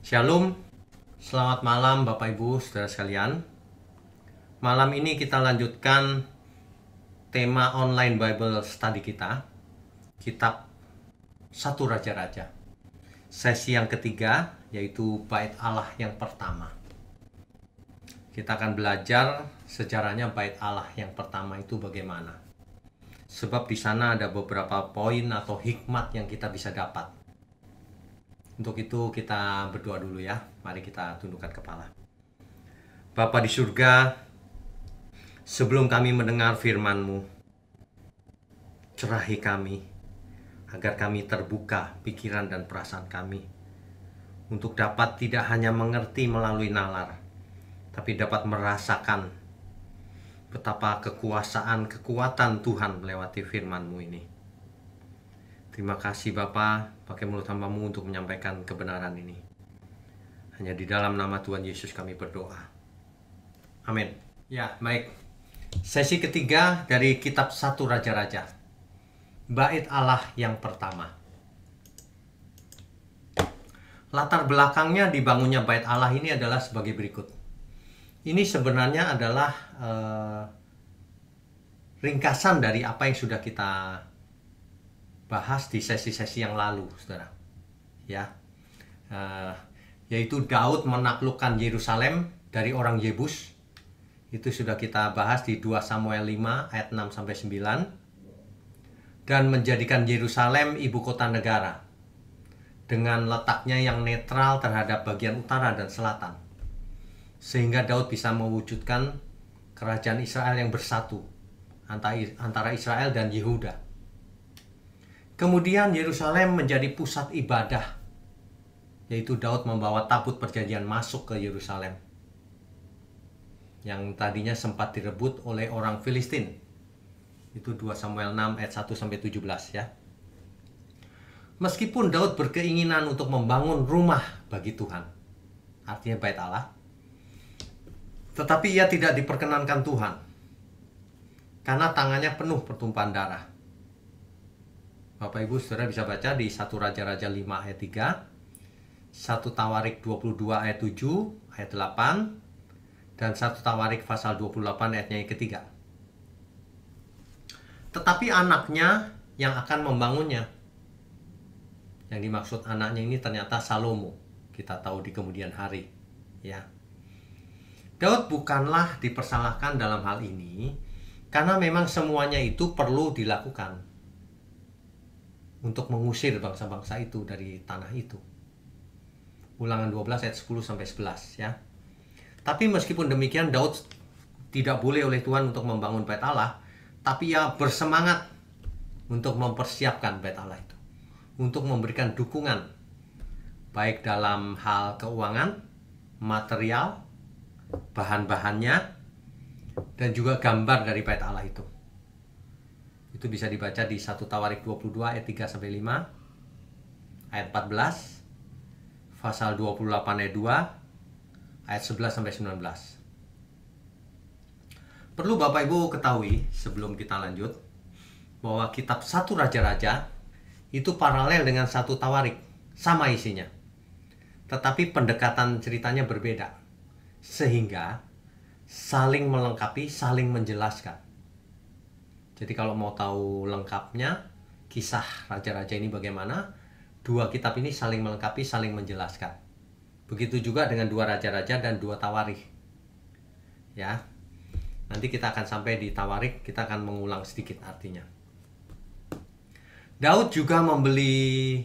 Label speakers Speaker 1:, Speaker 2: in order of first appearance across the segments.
Speaker 1: Shalom, selamat malam Bapak Ibu Saudara sekalian. Malam ini kita lanjutkan tema online Bible study kita, Kitab 1 Raja-Raja. Sesi yang ketiga, yaitu Bait Allah yang pertama. Kita akan belajar sejarahnya Bait Allah yang pertama itu bagaimana. Sebab di sana ada beberapa poin atau hikmat yang kita bisa dapat. Untuk itu kita berdoa dulu ya. Mari kita tundukkan kepala. Bapa di surga, sebelum kami mendengar firman-Mu, cerahi kami, agar kami terbuka pikiran dan perasaan kami, untuk dapat tidak hanya mengerti melalui nalar, tapi dapat merasakan betapa kekuatan Tuhan melewati firman-Mu ini. Terima kasih Bapa, pakai mulut hamba-Mu untuk menyampaikan kebenaran ini. Hanya di dalam nama Tuhan Yesus kami berdoa. Amin. Ya, baik. Sesi ketiga dari kitab 1 Raja-Raja. Bait Allah yang pertama. Latar belakangnya dibangunnya Bait Allah ini adalah sebagai berikut. Ini sebenarnya adalah ringkasan dari apa yang sudah kita bahas di sesi-sesi yang lalu, saudara. Ya, yaitu Daud menaklukkan Yerusalem dari orang Yebus. Itu sudah kita bahas di 2 Samuel 5 ayat 6-9. Dan menjadikan Yerusalem ibu kota negara dengan letaknya yang netral terhadap bagian utara dan selatan, sehingga Daud bisa mewujudkan kerajaan Israel yang bersatu antara Israel dan Yehuda. Kemudian Yerusalem menjadi pusat ibadah, yaitu Daud membawa tabut perjanjian masuk ke Yerusalem yang tadinya sempat direbut oleh orang Filistin. Itu 2 Samuel 6 ayat 1-17 ya. Meskipun Daud berkeinginan untuk membangun rumah bagi Tuhan, artinya Bait Allah, tetapi ia tidak diperkenankan Tuhan karena tangannya penuh pertumpahan darah. Bapak Ibu Saudara bisa baca di 1 Raja-Raja 5 ayat 3, 1 Tawarik 22 ayat 7, ayat 8, dan 1 Tawarik pasal 28 ayatnya yang ketiga. Tetapi anaknya yang akan membangunnya. Yang dimaksud anaknya ini ternyata Salomo. Kita tahu di kemudian hari. Ya. Daud bukanlah dipersalahkan dalam hal ini, karena memang semuanya itu perlu dilakukan untuk mengusir bangsa-bangsa itu dari tanah itu. Ulangan 12 ayat 10-11 ya. Tapi meskipun demikian, Daud tidak boleh oleh Tuhan untuk membangun Bait Allah, tapi ia bersemangat untuk mempersiapkan Bait Allah itu, untuk memberikan dukungan baik dalam hal keuangan, material, bahan-bahannya, dan juga gambar dari Bait Allah itu. Itu bisa dibaca di 1 Tawarik 22 ayat 3-5, ayat 14, pasal 28 ayat 2, ayat 11-19. Perlu Bapak Ibu ketahui sebelum kita lanjut, bahwa kitab 1 Raja-Raja itu paralel dengan 1 Tawarik, sama isinya. Tetapi pendekatan ceritanya berbeda, sehingga saling melengkapi, saling menjelaskan. Jadi kalau mau tahu lengkapnya kisah raja-raja ini bagaimana, dua kitab ini saling melengkapi, saling menjelaskan. Begitu juga dengan 2 Raja-Raja dan 2 Tawarik. Ya. Nanti kita akan sampai di Tawarik, kita akan mengulang sedikit artinya. Daud juga membeli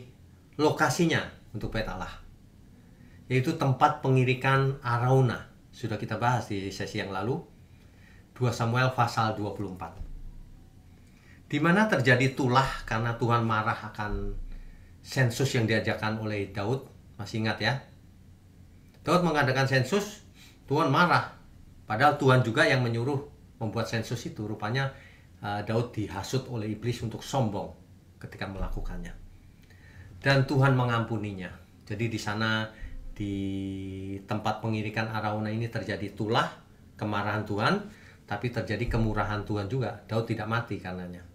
Speaker 1: lokasinya untuk Bait Allah, yaitu tempat pengirikan Arauna. Sudah kita bahas di sesi yang lalu, 2 Samuel pasal 24. Di mana terjadi tulah karena Tuhan marah akan sensus yang diajarkan oleh Daud. Masih ingat ya? Daud mengadakan sensus, Tuhan marah. Padahal Tuhan juga yang menyuruh membuat sensus itu. Rupanya Daud dihasut oleh iblis untuk sombong ketika melakukannya. Dan Tuhan mengampuninya. Jadi di sana, di tempat pengirikan Arauna ini terjadi tulah, kemarahan Tuhan, tapi terjadi kemurahan Tuhan juga. Daud tidak mati karenanya.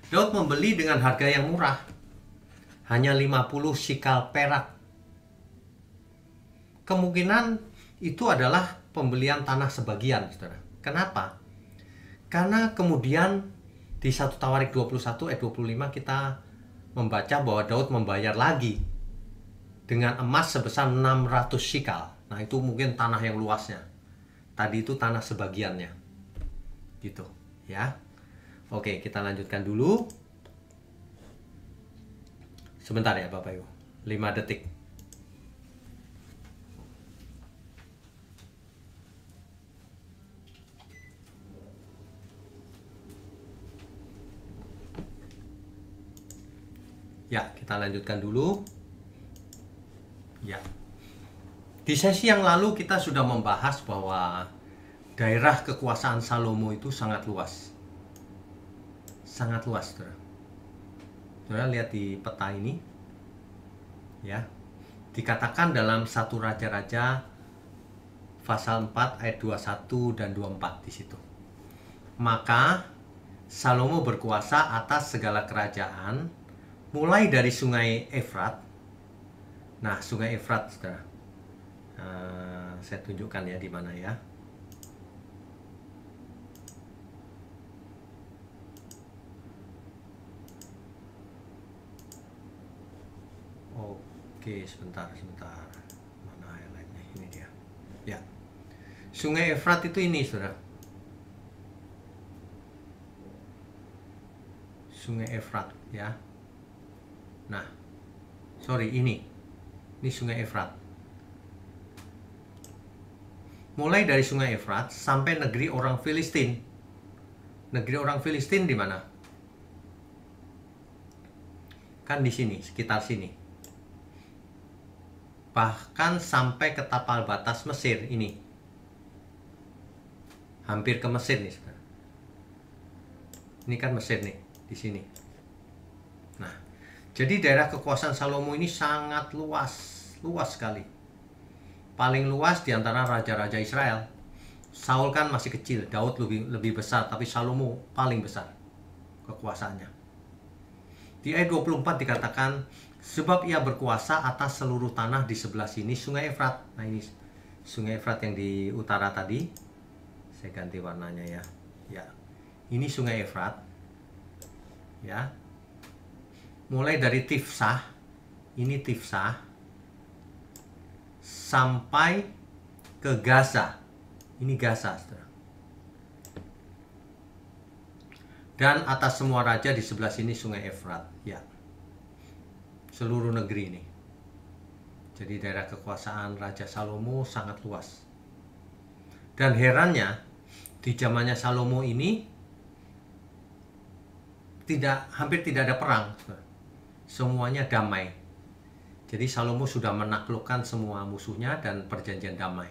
Speaker 1: Daud membeli dengan harga yang murah, hanya 50 sikal perak kemungkinan itu adalah pembelian tanah sebagian, saudara. Kenapa? Karena kemudian di 1 Tawarik 21 ayat 25 kita membaca bahwa Daud membayar lagi dengan emas sebesar 600 shikal. Nah, itu mungkin tanah yang luasnya. Tadi itu tanah sebagiannya. Gitu, ya. Oke, kita lanjutkan dulu. Sebentar ya, Bapak Ibu. 5 detik. Ya, kita lanjutkan dulu. Ya. Di sesi yang lalu kita sudah membahas bahwa daerah kekuasaan Salomo itu sangat luas. Sangat luas, saudara. Saudara lihat di peta ini. Ya. Dikatakan dalam 1 Raja-Raja pasal 4 ayat 21 dan 24 di situ. Maka Salomo berkuasa atas segala kerajaan mulai dari sungai Efrat. Nah, sungai Efrat, saudara. Saya tunjukkan ya di mana ya. Oke, sebentar. Mana highlightnya? Ini dia. Ya. Sungai Efrat itu ini, saudara. Sungai Efrat, ya. Nah, sorry, ini Sungai Efrat. Mulai dari Sungai Efrat sampai negeri orang Filistin. Negeri orang Filistin di mana? Kan di sini, sekitar sini. Bahkan sampai ke tapal batas Mesir ini. Hampir ke Mesir nih, saudara. Ini kan Mesir nih, di sini. Nah, jadi daerah kekuasaan Salomo ini sangat luas sekali. Paling luas di antara raja-raja Israel. Saul kan masih kecil, Daud lebih besar, tapi Salomo paling besar kekuasaannya. Di ayat 24 dikatakan, sebab ia berkuasa atas seluruh tanah di sebelah sini Sungai Efrat. Nah, ini Sungai Efrat yang di utara tadi. Saya ganti warnanya ya. Ya. Ini Sungai Efrat. Ya. Mulai dari Tifsah. Ini Tifsah sampai ke Gaza. Ini Gaza, saudara. Dan atas semua raja di sebelah sini Sungai Efrat. Ya. Seluruh negeri ini. Jadi daerah kekuasaan Raja Salomo sangat luas. Dan herannya, di zamannya Salomo ini hampir tidak ada perang. Semuanya damai. Jadi Salomo sudah menaklukkan semua musuhnya dan perjanjian damai.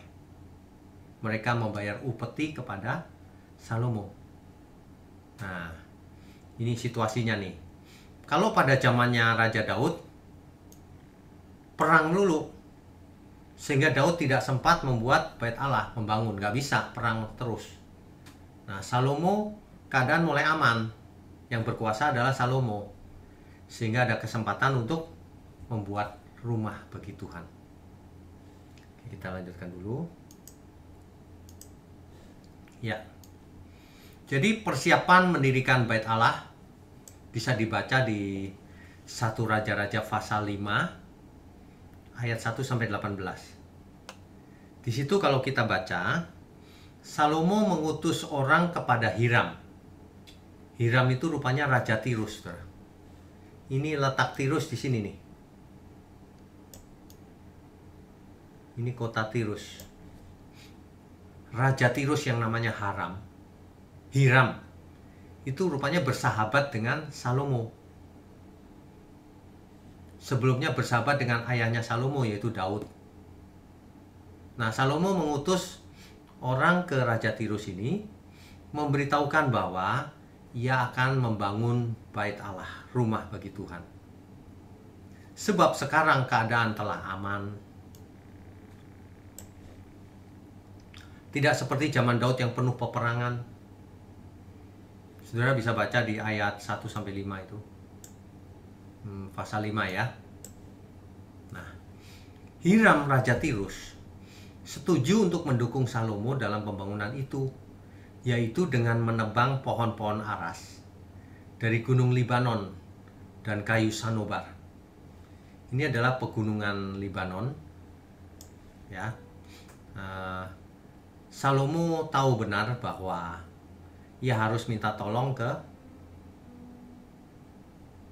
Speaker 1: Mereka membayar upeti kepada Salomo. Nah, ini situasinya nih. Kalau pada zamannya Raja Daud, perang dulu. Sehingga Daud tidak sempat membuat bait Allah, membangun. Gak bisa, perang terus. Nah, Salomo keadaan mulai aman. Yang berkuasa adalah Salomo. Sehingga ada kesempatan untuk membuat rumah bagi Tuhan. Oke, kita lanjutkan dulu. Ya. Jadi persiapan mendirikan bait Allah bisa dibaca di 1 Raja-Raja pasal 5 ayat 1 sampai 18. Di situ kalau kita baca, Salomo mengutus orang kepada Hiram. Hiram itu rupanya Raja Tirus, saudara. Ini letak Tirus di sini nih. Ini kota Tirus. Raja Tirus yang namanya Hiram itu rupanya bersahabat dengan Salomo. Sebelumnya bersahabat dengan ayahnya Salomo, yaitu Daud. Nah, Salomo mengutus orang ke Raja Tirus ini, memberitahukan bahwa ia akan membangun bait Allah, rumah bagi Tuhan. Sebab sekarang keadaan telah aman. Tidak seperti zaman Daud yang penuh peperangan. Saudara bisa baca di ayat 1-5 itu. Pasal 5 ya. Nah, Hiram Raja Tirus setuju untuk mendukung Salomo dalam pembangunan itu, yaitu dengan menebang pohon-pohon aras dari Gunung Libanon dan kayu Sanobar. Ini adalah pegunungan Libanon, ya. Salomo tahu benar bahwa ia harus minta tolong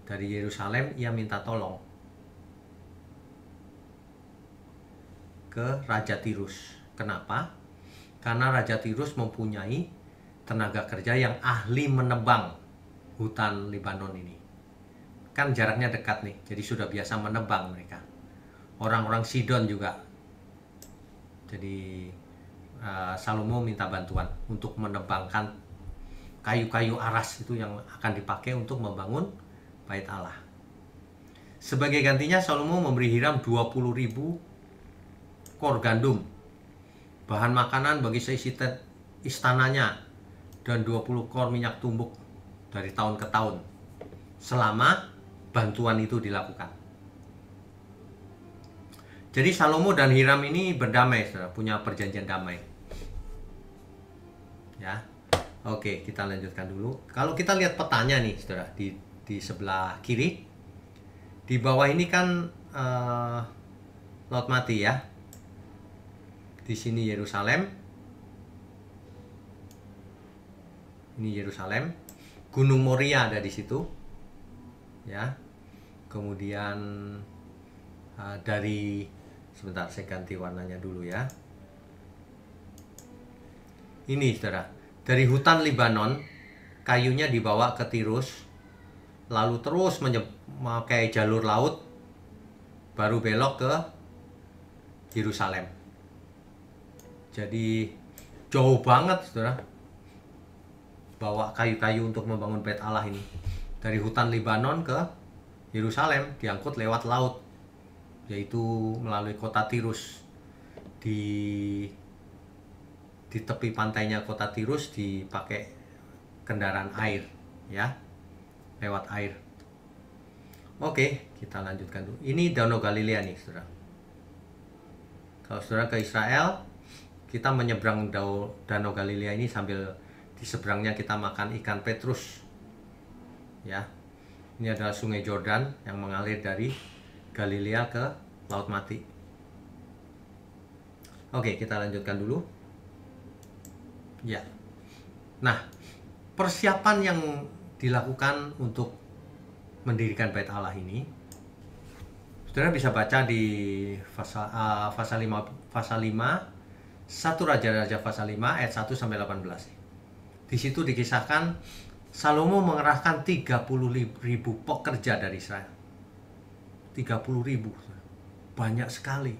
Speaker 1: dari Yerusalem. Ia minta tolong ke Raja Tirus. Kenapa? Karena Raja Tirus mempunyai tenaga kerja yang ahli menebang hutan Libanon ini. Kan jaraknya dekat nih, jadi sudah biasa menebang mereka. Orang-orang Sidon juga. Jadi Salomo minta bantuan untuk menebangkan kayu-kayu aras itu yang akan dipakai untuk membangun Bait Allah. Sebagai gantinya Salomo memberi Hiram 20.000 kor gandum, bahan makanan bagi seisi istananya, dan 20 kor minyak tumbuk dari tahun ke tahun selama bantuan itu dilakukan. Jadi Salomo dan Hiram ini berdamai, saudara, punya perjanjian damai. Ya, oke, kita lanjutkan dulu. Kalau kita lihat petanya nih, saudara, di sebelah kiri, di bawah ini kan Laut Mati, ya. Di sini Yerusalem. Ini Yerusalem. Gunung Moria ada di situ. Ya. Kemudian sebentar, saya ganti warnanya dulu, ya. Ini, saudara. Dari hutan Libanon, kayunya dibawa ke Tirus, lalu terus memakai jalur laut, baru belok ke Yerusalem. Jadi jauh banget, saudara, bawa kayu-kayu untuk membangun Bait Allah ini. Dari hutan Libanon ke Yerusalem diangkut lewat laut, yaitu melalui kota Tirus. Di tepi pantainya kota Tirus dipakai kendaraan air, ya, lewat air. Oke, kita lanjutkan dulu. Ini Danau Galilea nih, saudara. Kalau saudara ke Israel, kita menyeberang Danau Galilea ini sambil di seberangnya kita makan ikan petrus, ya. Ini adalah sungai Jordan yang mengalir dari Galilea ke Laut Mati. Oke, kita lanjutkan dulu. Ya. Nah, persiapan yang dilakukan untuk mendirikan Bait Allah ini, saudara bisa baca di pasal 5, 1 Raja-Raja pasal 5 ayat 1 sampai 18. Di situ dikisahkan Salomo mengerahkan 30.000 pekerja dari Israel. 30.000, banyak sekali.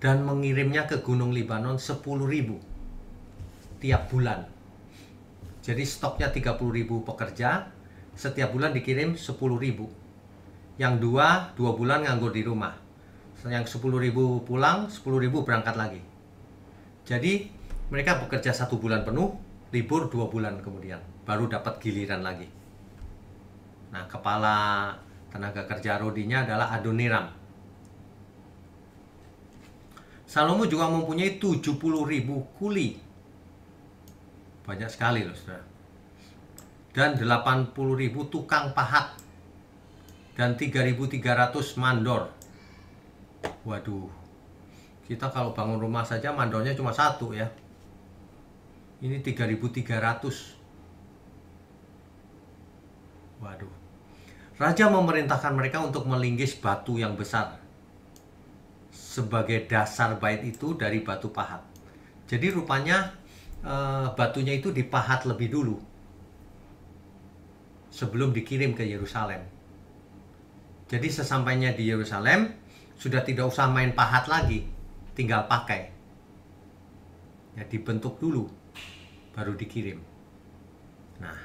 Speaker 1: Dan mengirimnya ke Gunung Libanon 10.000 tiap bulan. Jadi stoknya 30.000 pekerja, setiap bulan dikirim 10.000. Yang 2 bulan nganggur di rumah. Yang 10.000 pulang, 10.000 berangkat lagi. Jadi mereka bekerja 1 bulan penuh, libur 2 bulan kemudian, baru dapat giliran lagi. Nah, kepala tenaga kerja Rodinya adalah Adoniram. Salomo juga mempunyai 70.000 kuli. Banyak sekali loh, saudara. Dan 80.000 tukang pahat. Dan 3.300 mandor. Waduh, kita kalau bangun rumah saja mandornya cuma 1, ya. Ini 3.300. Waduh. Raja memerintahkan mereka untuk melinggis batu yang besar sebagai dasar bait itu dari batu pahat. Jadi rupanya batunya itu dipahat lebih dulu sebelum dikirim ke Yerusalem. Jadi sesampainya di Yerusalem sudah tidak usah main pahat lagi, tinggal pakai. Ya, dibentuk dulu baru dikirim. Nah,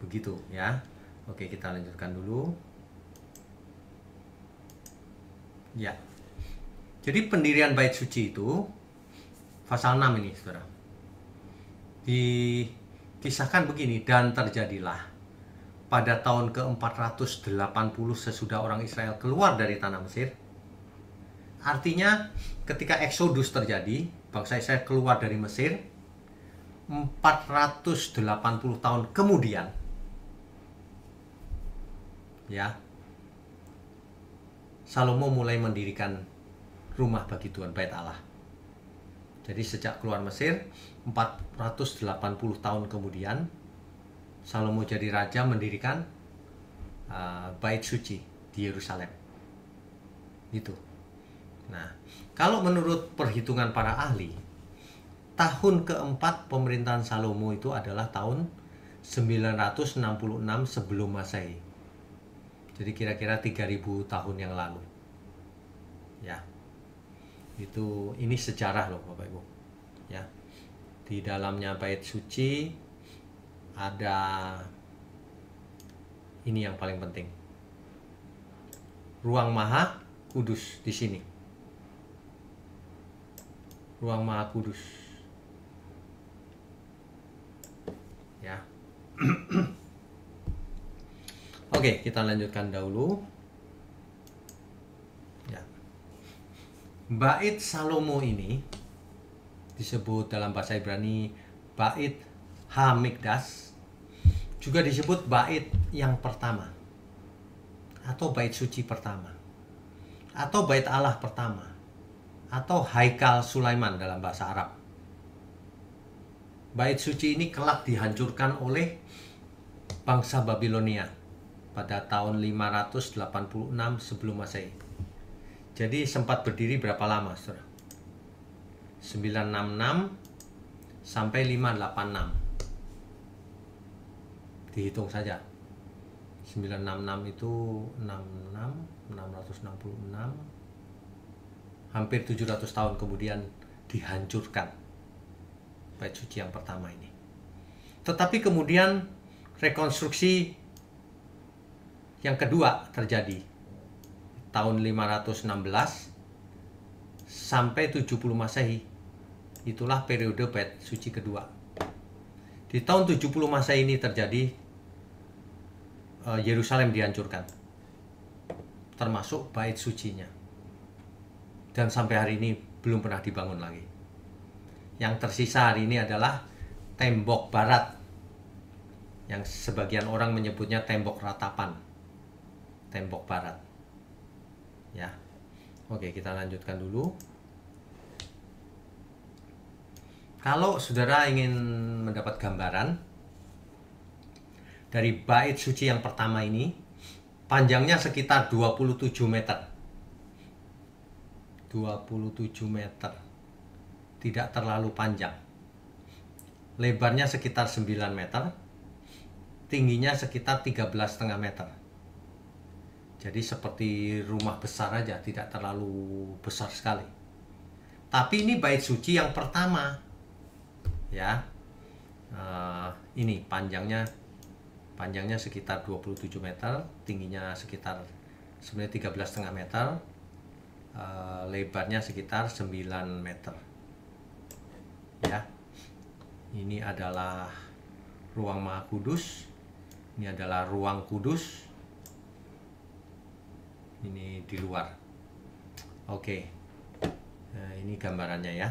Speaker 1: begitu, ya. Oke, kita lanjutkan dulu. Ya. Jadi pendirian bait suci itu pasal 6 ini, saudara. Dikisahkan begini, dan terjadilah pada tahun ke-480 sesudah orang Israel keluar dari tanah Mesir, Artinya ketika Exodus terjadi, bangsa Israel keluar dari Mesir, 480 tahun kemudian, ya, Salomo mulai mendirikan rumah bagi Tuhan, bait Allah. Jadi sejak keluar Mesir, 480 tahun kemudian, Salomo jadi raja mendirikan bait suci di Yerusalem. Itu. Nah, kalau menurut perhitungan para ahli, tahun keempat pemerintahan Salomo itu adalah tahun 966 sebelum Masehi. Jadi kira-kira 3000 tahun yang lalu. Ya. Ini sejarah loh Bapak Ibu. Ya. Di dalamnya bait suci ada ini yang paling penting. Ruang Maha Kudus di sini. Ruang Maha Kudus. Ya. Oke, kita lanjutkan dahulu. Ya. Bait Salomo ini disebut dalam bahasa Ibrani bait Hamikdas, juga disebut bait yang pertama, atau bait suci pertama, atau bait Allah pertama, atau Haikal Sulaiman dalam bahasa Arab. Bait suci ini kelak dihancurkan oleh bangsa Babilonia pada tahun 586 sebelum Masehi. Jadi sempat berdiri berapa lama, Saudara? 966 sampai 586. Dihitung saja. 966 itu 666, hampir 700 tahun kemudian dihancurkan bait suci yang pertama ini. Tetapi kemudian rekonstruksi yang kedua terjadi tahun 516 sampai 70 Masehi. Itulah periode bait suci kedua. Di tahun 70 Masehi ini terjadi Yerusalem dihancurkan, termasuk bait sucinya, dan sampai hari ini belum pernah dibangun lagi. Yang tersisa hari ini adalah tembok barat, yang sebagian orang menyebutnya tembok ratapan, tembok barat. Ya, oke, kita lanjutkan dulu. Kalau saudara ingin mendapat gambaran dari bait suci yang pertama ini, panjangnya sekitar 27 meter. 27 meter. Tidak terlalu panjang. Lebarnya sekitar 9 meter. Tingginya sekitar 13,5 meter. Jadi seperti rumah besar aja, tidak terlalu besar sekali. Tapi ini bait suci yang pertama. Ya. Ini panjangnya sekitar 27 meter, tingginya sekitar sebenarnya 13,5 meter, lebarnya sekitar 9 meter. Ya, ini adalah ruang Maha Kudus, ini adalah ruang kudus, ini di luar. Oke, nah, ini gambarannya ya.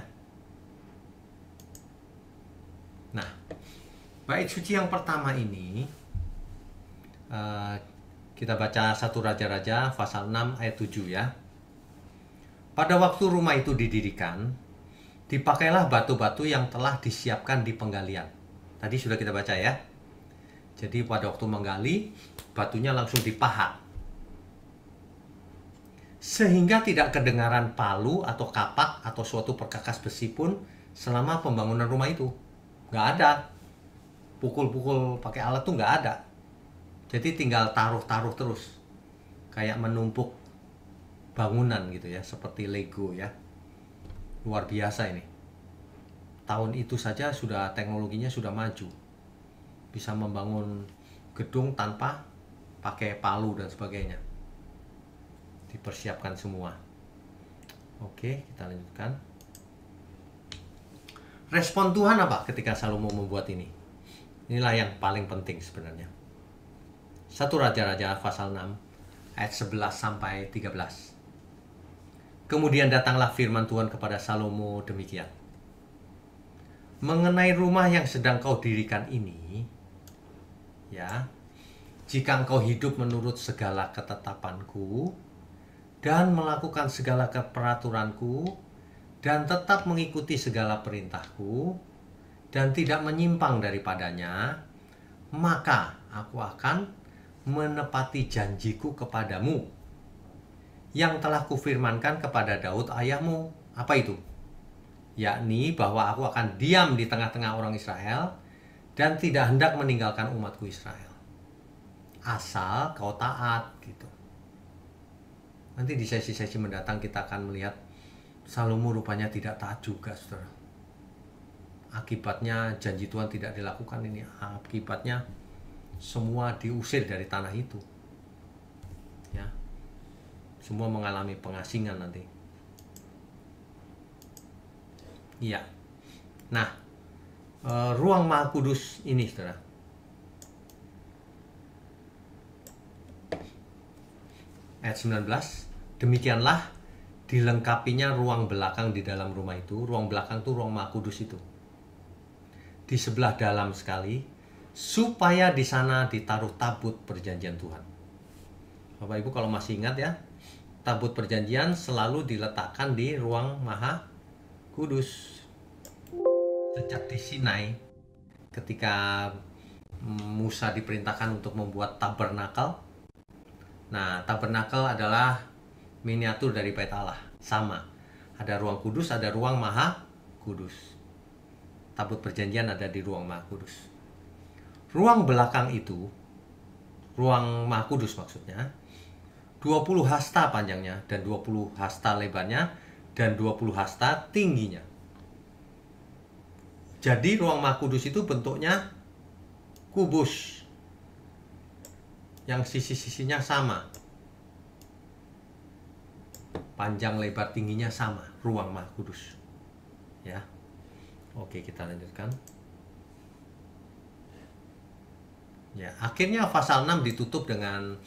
Speaker 1: Nah, bait suci yang pertama ini kita baca 1 Raja-Raja pasal 6 ayat 7 ya. Pada waktu rumah itu didirikan, dipakailah batu-batu yang telah disiapkan di penggalian. Tadi sudah kita baca ya. Jadi pada waktu menggali, batunya langsung dipahat, sehingga tidak kedengaran palu atau kapak atau suatu perkakas besi pun selama pembangunan rumah itu. Nggak ada. Pukul-pukul pakai alat tuh nggak ada. Jadi tinggal taruh-taruh terus, kayak menumpuk bangunan gitu ya, seperti Lego ya. Luar biasa ini. Tahun itu saja sudah teknologinya sudah maju, bisa membangun gedung tanpa pakai palu dan sebagainya. Dipersiapkan semua. Oke, kita lanjutkan. Respon Tuhan apa ketika Salomo membuat ini? Inilah yang paling penting sebenarnya. 1 Raja-Raja pasal 6 ayat 11 sampai 13. Kemudian datanglah firman Tuhan kepada Salomo demikian. Mengenai rumah yang sedang kau dirikan ini, ya, jika engkau hidup menurut segala ketetapanku dan melakukan segala peraturanku dan tetap mengikuti segala perintahku dan tidak menyimpang daripadanya, maka aku akan menepati janjiku kepadamu yang telah kufirmankan kepada Daud ayahmu. Apa itu? Yakni bahwa aku akan diam di tengah-tengah orang Israel dan tidak hendak meninggalkan umatku Israel. Asal kau taat, gitu. Nanti di sesi-sesi mendatang kita akan melihat Salomo rupanya tidak taat juga, saudara. Akibatnya janji Tuhan tidak dilakukan ini. Akibatnya semua diusir dari tanah itu. Ya. Semua mengalami pengasingan nanti. Iya. Nah, ruang Maha Kudus ini, saudara. Ayat 19, demikianlah dilengkapinya ruang belakang di dalam rumah itu. Ruang belakang itu ruang Maha Kudus itu. Di sebelah dalam sekali, supaya di sana ditaruh tabut perjanjian Tuhan. Bapak Ibu kalau masih ingat ya, tabut perjanjian selalu diletakkan di ruang Maha Kudus. Sejak di Sinai, ketika Musa diperintahkan untuk membuat tabernakel. Nah, tabernakel adalah miniatur dari Bait Allah. Sama, ada ruang kudus, ada ruang Maha Kudus. Tabut perjanjian ada di ruang Maha Kudus. Ruang belakang itu, ruang Maha Kudus maksudnya, 20 hasta panjangnya dan 20 hasta lebarnya dan 20 hasta tingginya. Jadi ruang Maha Kudus itu bentuknya kubus yang sisi-sisinya sama, panjang lebar tingginya sama, ruang Maha Kudus. Ya. Oke, kita lanjutkan. Ya, akhirnya pasal 6 ditutup dengan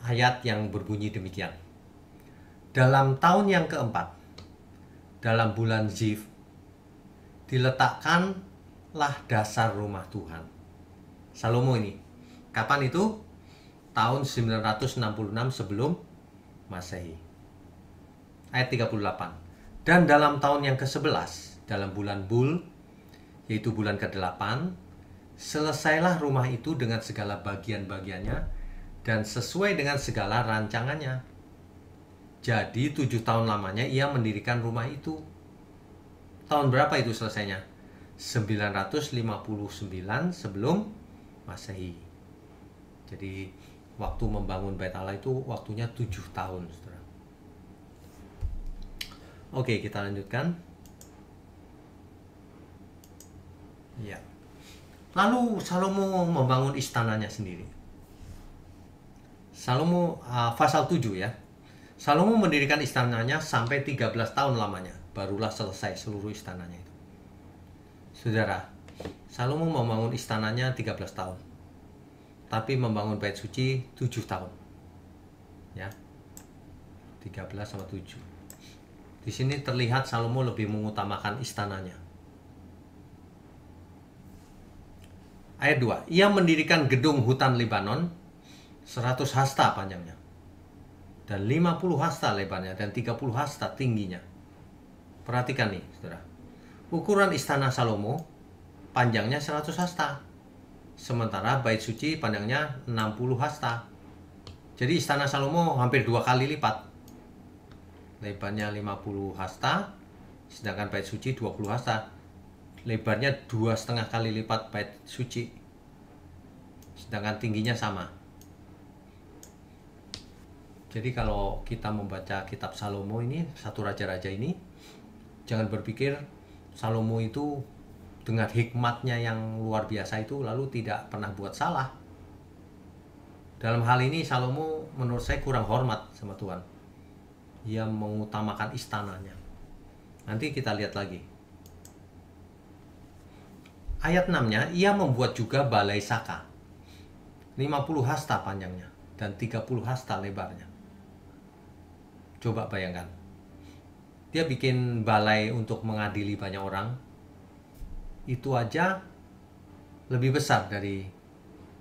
Speaker 1: ayat yang berbunyi demikian. Dalam tahun yang keempat, dalam bulan Ziv, diletakkanlah dasar rumah Tuhan. Salomo ini. Kapan itu? Tahun 966 sebelum Masehi. Ayat 38. Dan dalam tahun yang ke-11, dalam bulan Bul, yaitu bulan ke-8, selesailah rumah itu dengan segala bagian-bagiannya dan sesuai dengan segala rancangannya. Jadi 7 tahun lamanya ia mendirikan rumah itu. Tahun berapa itu selesainya? 959 sebelum Masehi. Jadi waktu membangun Bait Allah itu waktunya 7 tahun, saudara. Oke, kita lanjutkan. Ya. Lalu Salomo membangun istananya sendiri. Salomo pasal 7 ya. Salomo mendirikan istananya sampai 13 tahun lamanya, barulah selesai seluruh istananya itu. Saudara, Salomo membangun istananya 13 tahun. Tapi membangun bait suci 7 tahun. Ya. 13 sama 7. Di sini terlihat Salomo lebih mengutamakan istananya. Ayat 2. Ia mendirikan gedung hutan Libanon 100 hasta panjangnya dan 50 hasta lebarnya dan 30 hasta tingginya. Perhatikan nih, saudara. Ukuran istana Salomo panjangnya 100 hasta. Sementara bait suci panjangnya 60 hasta. Jadi istana Salomo hampir 2 kali lipat. Lebarnya 50 hasta, sedangkan bait suci 20 hasta. Lebarnya 2,5 kali lipat bait suci. Sedangkan tingginya sama. Jadi kalau kita membaca kitab Salomo ini, satu raja-raja ini, jangan berpikir Salomo itu dengan hikmatnya yang luar biasa itu lalu tidak pernah buat salah. Dalam hal ini Salomo menurut saya kurang hormat sama Tuhan. Ia mengutamakan istananya. Nanti kita lihat lagi. Ayat 6-nya, ia membuat juga balai saka. 50 hasta panjangnya dan 30 hasta lebarnya. Coba bayangkan. dia bikin balai untuk mengadili banyak orang. Itu aja lebih besar dari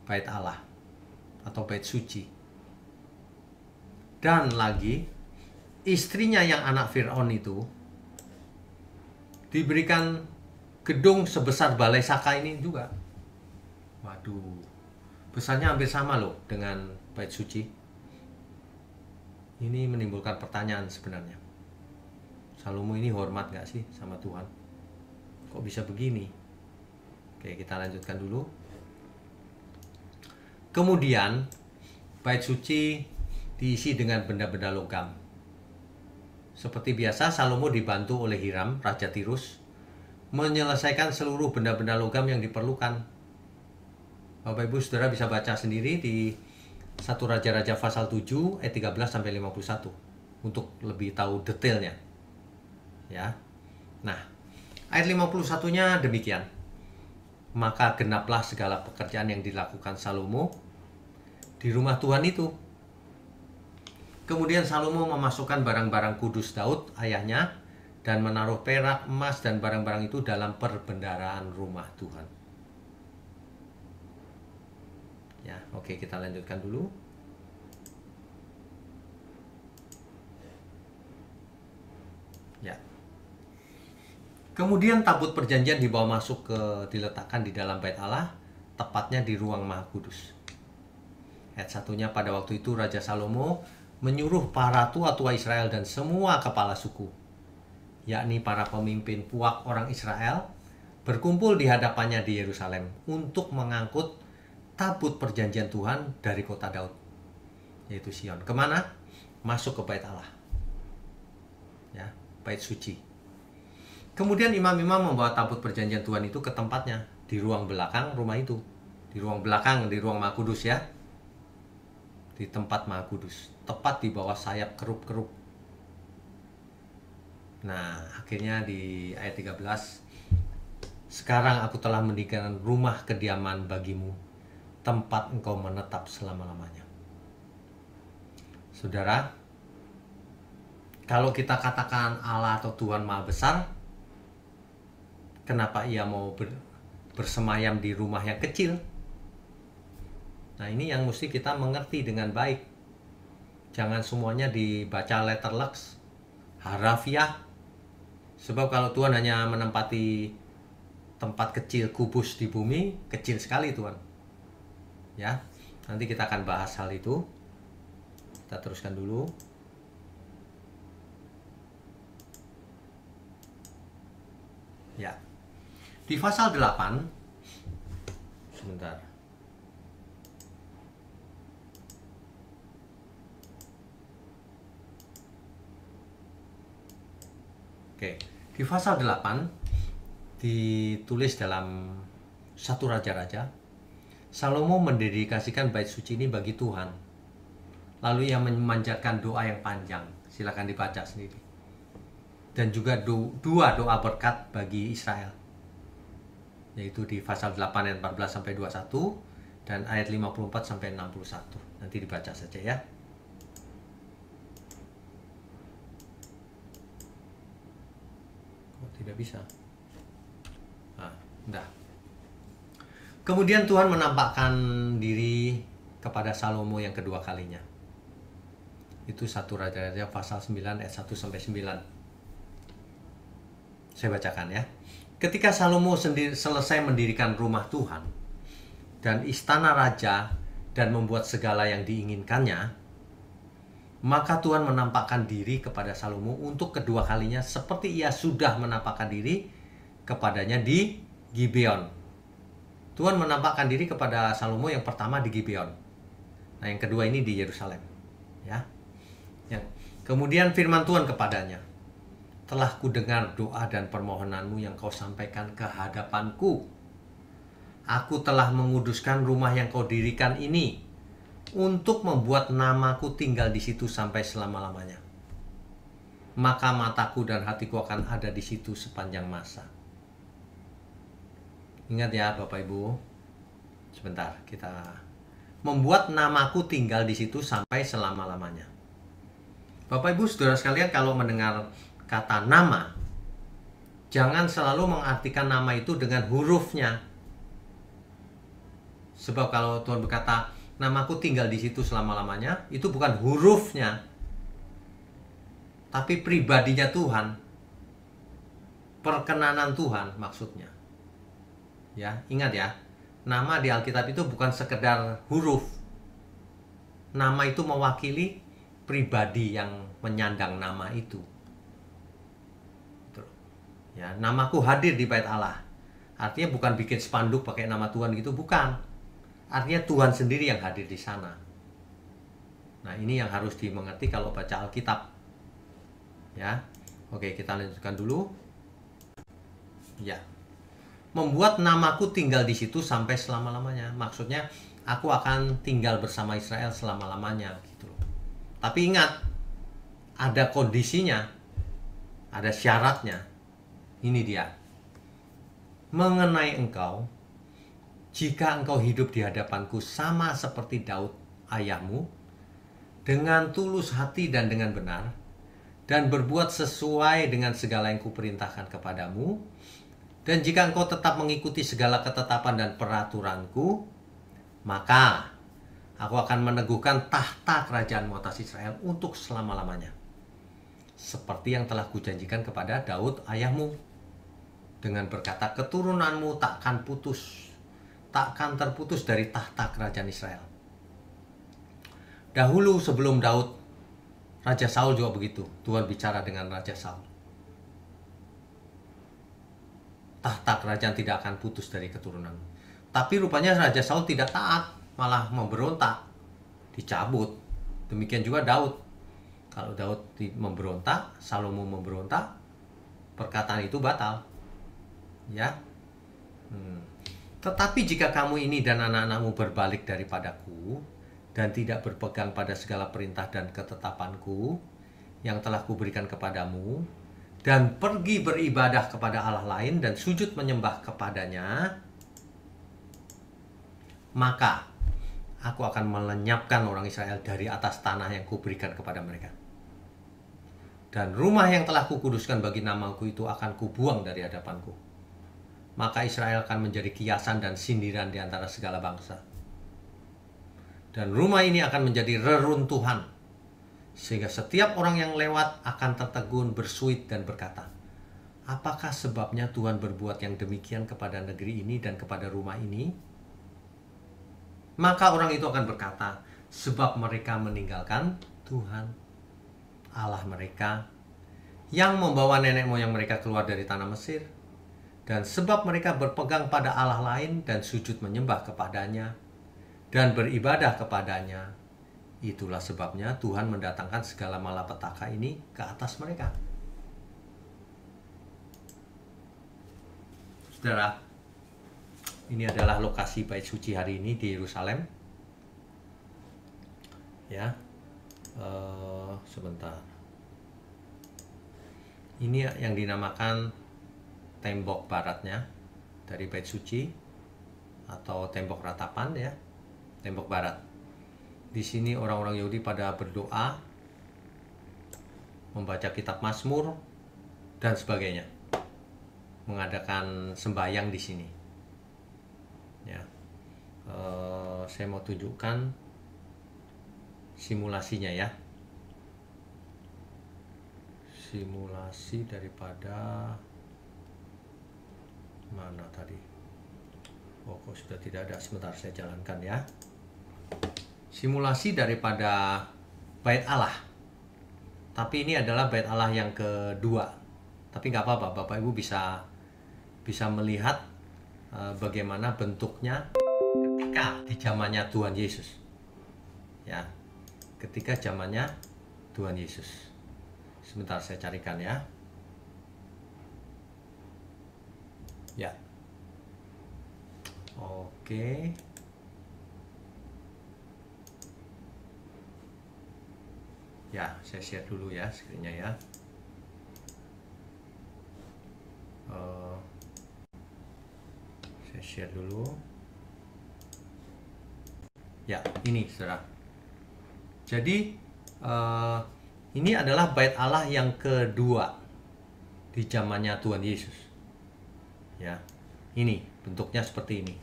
Speaker 1: bait Allah atau bait suci. Dan lagi, istrinya yang anak Fir'aun itu diberikan gedung sebesar balai Saka ini juga. Waduh, besarnya hampir sama loh dengan bait suci. Ini menimbulkan pertanyaan sebenarnya. Salomo ini hormat gak sih sama Tuhan? Kok bisa begini? Oke, kita lanjutkan dulu. Kemudian, bait suci diisi dengan benda-benda logam. Seperti biasa, Salomo dibantu oleh Hiram, Raja Tirus, menyelesaikan seluruh benda-benda logam yang diperlukan. Bapak Ibu Saudara bisa baca sendiri di 1 Raja-Raja pasal 7 ayat 13-51 untuk lebih tahu detailnya. Ya. Nah, ayat 51-nya demikian. Maka genaplah segala pekerjaan yang dilakukan Salomo di rumah Tuhan itu. Kemudian Salomo memasukkan barang-barang kudus Daud, ayahnya, dan menaruh perak, emas, dan barang-barang itu dalam perbendaharaan rumah Tuhan. Ya, oke, kita lanjutkan dulu. Ya. Kemudian tabut perjanjian dibawa masuk diletakkan di dalam bait Allah, tepatnya di ruang Maha Kudus. Ayat 1-nya, pada waktu itu Raja Salomo menyuruh para tua-tua Israel dan semua kepala suku, yakni para pemimpin puak orang Israel, berkumpul di hadapannya di Yerusalem untuk mengangkut tabut perjanjian Tuhan dari kota Daud, yaitu Sion. Kemana? Masuk ke bait Allah, ya, bait suci. Kemudian imam-imam membawa tabut perjanjian Tuhan itu ke tempatnya di ruang belakang rumah itu, di ruang belakang, di ruang Maha Kudus, ya, di tempat Maha Kudus, tepat di bawah sayap kerub-kerub. Nah, akhirnya di ayat 13, sekarang aku telah mendirikan rumah kediaman bagimu, tempat engkau menetap selama-lamanya. Saudara, kalau kita katakan Allah atau Tuhan Maha Besar, kenapa ia mau bersemayam di rumah yang kecil? Nah, ini yang mesti kita mengerti dengan baik. Jangan semuanya dibaca letterlux, harafiah. Sebab kalau Tuhan hanya menempati tempat kecil kubus di bumi, kecil sekali Tuhan. Ya, nanti kita akan bahas hal itu. Kita teruskan dulu. Ya. Di pasal 8, sebentar. Oke, di pasal 8 ditulis dalam 1 Raja-Raja, Salomo mendedikasikan bait suci ini bagi Tuhan. Lalu ia memanjatkan doa yang panjang. Silakan dibaca sendiri. Dan juga dua doa berkat bagi Israel, yaitu di pasal 8 ayat 14 sampai 21 dan ayat 54 sampai 61. Nanti dibaca saja, ya. Kok tidak bisa? Enggak. Kemudian Tuhan menampakkan diri kepada Salomo yang kedua kalinya. Itu 1 Raja-Raja pasal 9 ayat 1 sampai 9. Saya bacakan, ya. Ketika Salomo selesai mendirikan rumah Tuhan dan istana raja dan membuat segala yang diinginkannya, maka Tuhan menampakkan diri kepada Salomo untuk kedua kalinya seperti ia sudah menampakkan diri kepadanya di Gibeon. Tuhan menampakkan diri kepada Salomo yang pertama di Gibeon. Nah, yang kedua ini di Yerusalem, ya. Kemudian firman Tuhan kepadanya, telah kudengar doa dan permohonanmu yang kau sampaikan ke hadapanku. Aku telah menguduskan rumah yang kau dirikan ini untuk membuat namaku tinggal di situ sampai selama-lamanya. Maka mataku dan hatiku akan ada di situ sepanjang masa. Ingat, ya, Bapak Ibu. Sebentar, kita membuat namaku tinggal di situ sampai selama-lamanya. Bapak Ibu Saudara sekalian, kalau mendengar kata nama, jangan selalu mengartikan nama itu dengan hurufnya. Sebab kalau Tuhan berkata, namaku tinggal di situ selama-lamanya, itu bukan hurufnya, tapi pribadinya Tuhan. Perkenanan Tuhan maksudnya. Ya, ingat ya, nama di Alkitab itu bukan sekedar huruf. Nama itu mewakili pribadi yang menyandang nama itu. Ya, namaku hadir di bait Allah. Artinya bukan bikin spanduk pakai nama Tuhan gitu, bukan. Artinya Tuhan sendiri yang hadir di sana. Nah, ini yang harus dimengerti kalau baca Alkitab. Ya. Oke, kita lanjutkan dulu. Ya. Membuat namaku tinggal di situ sampai selama-lamanya. Maksudnya, aku akan tinggal bersama Israel selama-lamanya gitu. Tapi ingat, ada kondisinya. Ada syaratnya. Ini dia. Mengenai engkau, jika engkau hidup di hadapanku sama seperti Daud ayahmu, dengan tulus hati dan dengan benar, dan berbuat sesuai dengan segala yang kuperintahkan kepadamu, dan jika engkau tetap mengikuti segala ketetapan dan peraturanku, maka aku akan meneguhkan tahta kerajaanmu atas Israel untuk selama-lamanya, seperti yang telah kujanjikan kepada Daud ayahmu, dengan berkata, keturunanmu takkan terputus dari tahta kerajaan Israel. Dahulu sebelum Daud, Raja Saul juga begitu. Tuhan bicara dengan Raja Saul. Tahta kerajaan tidak akan putus dari keturunan. Tapi rupanya Raja Saul tidak taat, malah memberontak, dicabut. Demikian juga Daud. Kalau Daud memberontak, Salomo memberontak, perkataan itu batal. Ya. Tetapi jika kamu ini dan anak-anakmu berbalik daripadaku dan tidak berpegang pada segala perintah dan ketetapanku yang telah kuberikan kepadamu, dan pergi beribadah kepada Allah lain dan sujud menyembah kepadanya, maka aku akan melenyapkan orang Israel dari atas tanah yang kuberikan kepada mereka. Dan rumah yang telah kukuduskan bagi namaku itu akan kubuang dari hadapanku. Maka Israel akan menjadi kiasan dan sindiran di antara segala bangsa. Dan rumah ini akan menjadi reruntuhan, sehingga setiap orang yang lewat akan tertegun, bersuit dan berkata, apakah sebabnya Tuhan berbuat yang demikian kepada negeri ini dan kepada rumah ini? Maka orang itu akan berkata, sebab mereka meninggalkan Tuhan Allah mereka, yang membawa nenek moyang mereka keluar dari tanah Mesir, dan sebab mereka berpegang pada Allah lain dan sujud menyembah kepadanya dan beribadah kepadanya. Itulah sebabnya Tuhan mendatangkan segala malapetaka ini ke atas mereka. Saudara, ini adalah lokasi bait suci hari ini di Yerusalem. Ya, sebentar. Ini yang dinamakan tembok baratnya dari bait suci atau tembok ratapan, ya, tembok barat. Di sini orang-orang Yahudi pada berdoa, membaca kitab Mazmur dan sebagainya, mengadakan sembahyang di sini. Ya, saya mau tunjukkan simulasinya ya. Simulasi daripada mana tadi? Oh, kok sudah tidak ada. Sebentar saya jalankan ya. Simulasi daripada bait Allah. Tapi ini adalah bait Allah yang kedua. Tapi nggak apa-apa, Bapak Ibu bisa melihat bagaimana bentuknya ketika di zamannya Tuhan Yesus. Ya, ketika zamannya Tuhan Yesus. Sebentar saya carikan ya. Ya. Oke. Ya, saya share dulu ya screen-nya ya. Saya share dulu. Ya, ini saudara. Jadi ini adalah bait Allah yang kedua. di zamannya Tuhan Yesus. Ya, ini bentuknya seperti ini.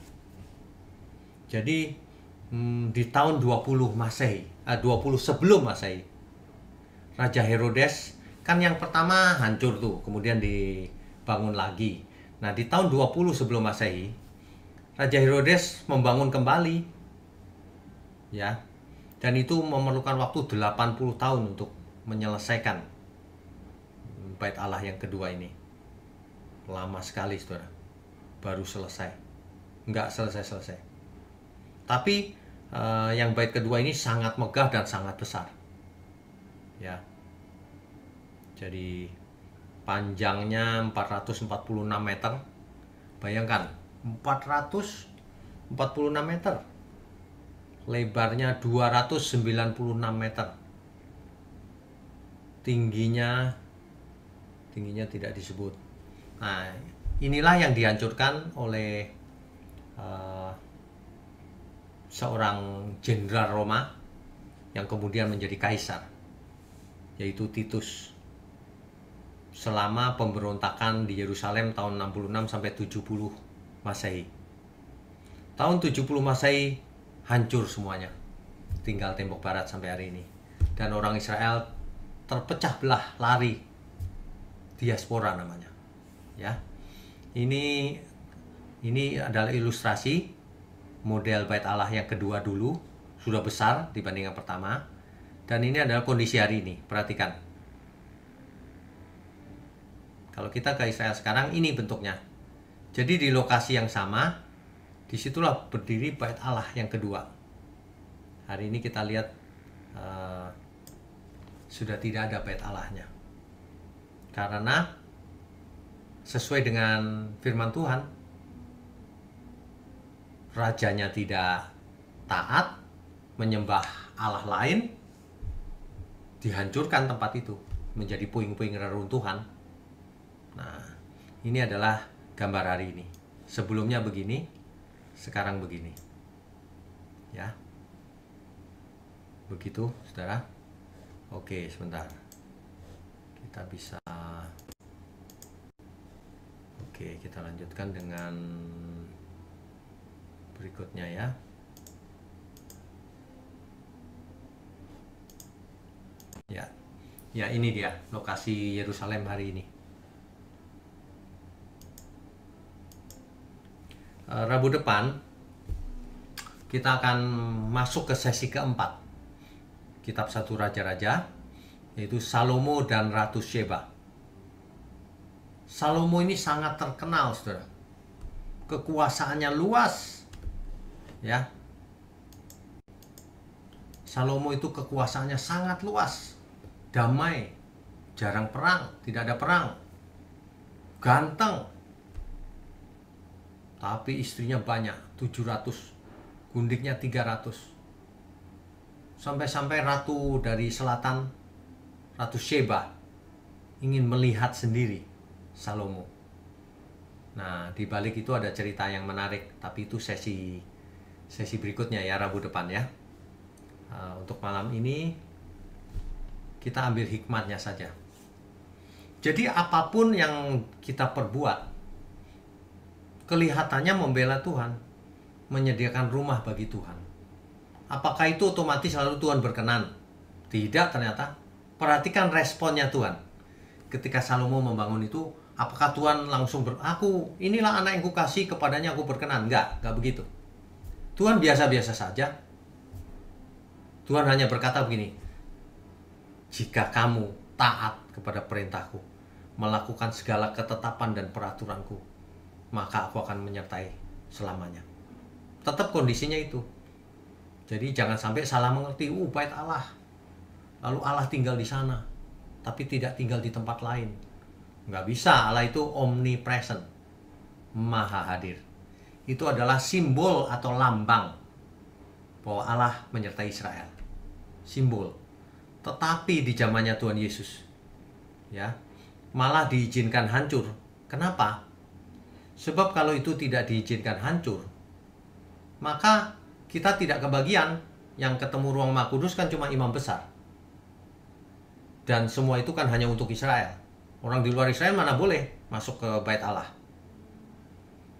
Speaker 1: Jadi di tahun 20 Masehi, 20 sebelum Masehi, Raja Herodes kan yang pertama hancur tuh, kemudian dibangun lagi. Nah, di tahun 20 sebelum Masehi, Raja Herodes membangun kembali. Ya. Dan itu memerlukan waktu 80 tahun untuk menyelesaikan Bait Allah yang kedua ini. Lama sekali, Saudara. Baru selesai. Enggak selesai-selesai. Tapi yang bait kedua ini sangat megah dan sangat besar. Ya. Jadi panjangnya 446 meter. Bayangkan, 446 meter. Lebarnya 296 meter. Tingginya tidak disebut. Nah, inilah yang dihancurkan oleh seorang jenderal Roma yang kemudian menjadi kaisar, yaitu Titus. Selama pemberontakan di Yerusalem tahun 66 sampai 70 Masehi. Tahun 70 Masehi hancur semuanya. Tinggal tembok barat sampai hari ini. Dan orang Israel terpecah belah, lari. Diaspora namanya. Ya. Ini adalah ilustrasi model Bait Allah yang kedua dulu, sudah besar dibanding yang pertama. Dan ini adalah kondisi hari ini. Perhatikan. Kalau kita ke Israel sekarang, ini bentuknya. Jadi di lokasi yang sama, disitulah berdiri Bait Allah yang kedua. Hari ini kita lihat sudah tidak ada Bait Allahnya. Karena sesuai dengan firman Tuhan, rajanya tidak taat, menyembah Allah lain, dihancurkan tempat itu menjadi puing-puing reruntuhan. Nah, ini adalah gambar hari ini. Sebelumnya begini, sekarang begini. Ya. Begitu, Saudara. Oke, sebentar. Kita bisa. Oke, kita lanjutkan dengan berikutnya ya. Ya. Ya, ini dia lokasi Yerusalem hari ini. Rabu depan kita akan masuk ke sesi keempat kitab 1 Raja-Raja, yaitu Salomo dan Ratu Sheba. Salomo ini sangat terkenal, Saudara. Kekuasaannya luas. Ya. Salomo itu kekuasaannya sangat luas. Damai, jarang perang, tidak ada perang. Ganteng. Tapi istrinya banyak, 700. Gundiknya 300. Sampai-sampai ratu dari selatan, Ratu Sheba, ingin melihat sendiri Salomo. Nah, di balik itu ada cerita yang menarik, tapi itu sesi berikutnya ya, Rabu depan ya. Untuk malam ini kita ambil hikmatnya saja. Jadi apapun yang kita perbuat, kelihatannya membela Tuhan, menyediakan rumah bagi Tuhan. Apakah itu otomatis lalu Tuhan berkenan? Tidak ternyata. Perhatikan responnya Tuhan. Ketika Salomo membangun itu, apakah Tuhan langsung inilah anak yang kukasih, kepadanya aku berkenan? Enggak begitu. Tuhan biasa-biasa saja. Tuhan hanya berkata begini, jika kamu taat kepada perintahku, melakukan segala ketetapan dan peraturanku, maka aku akan menyertai selamanya. Tetap kondisinya itu. Jadi jangan sampai salah mengerti, Bait Allah. Lalu Allah tinggal di sana, tapi tidak tinggal di tempat lain. Nggak bisa, Allah itu omnipresent, maha hadir. Itu adalah simbol atau lambang bahwa Allah menyertai Israel. Simbol. Tetapi di zamannya Tuhan Yesus, ya, malah diizinkan hancur. Kenapa? Sebab kalau itu tidak diizinkan hancur, maka kita tidak kebagian. Yang ketemu ruang Maha Kudus kan cuma imam besar. Dan semua itu kan hanya untuk Israel. Orang di luar Israel mana boleh masuk ke Bait Allah.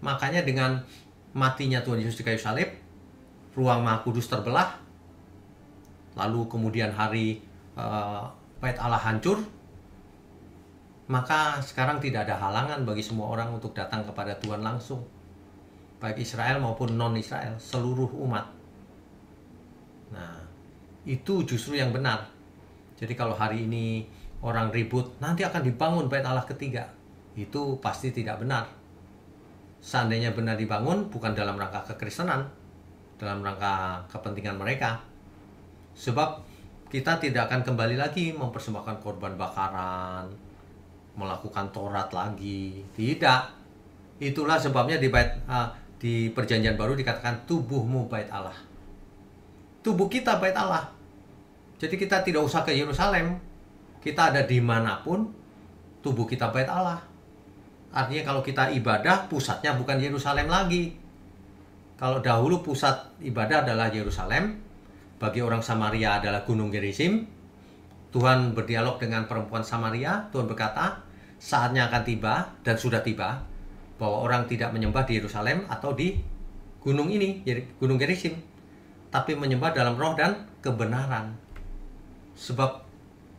Speaker 1: Makanya dengan matinya Tuhan Yesus di kayu salib, ruang Maha Kudus terbelah, lalu kemudian hari Bait Allah hancur, maka sekarang tidak ada halangan bagi semua orang untuk datang kepada Tuhan langsung, baik Israel maupun non-Israel, seluruh umat. Nah, itu justru yang benar. Jadi kalau hari ini orang ribut, nanti akan dibangun Bait Allah ketiga, itu pasti tidak benar. Seandainya benar dibangun, bukan dalam rangka kekristenan, dalam rangka kepentingan mereka. Sebab kita tidak akan kembali lagi mempersembahkan korban bakaran, melakukan Taurat lagi. Tidak. Itulah sebabnya di Perjanjian Baru dikatakan tubuhmu Bait Allah. Tubuh kita Bait Allah. Jadi kita tidak usah ke Yerusalem. Kita ada dimanapun, tubuh kita Bait Allah. Artinya kalau kita ibadah, pusatnya bukan Yerusalem lagi. Kalau dahulu pusat ibadah adalah Yerusalem, bagi orang Samaria adalah Gunung Gerizim. Tuhan berdialog dengan perempuan Samaria. Tuhan berkata, saatnya akan tiba dan sudah tiba bahwa orang tidak menyembah di Yerusalem atau di gunung ini, Gunung Gerizim, tapi menyembah dalam roh dan kebenaran. Sebab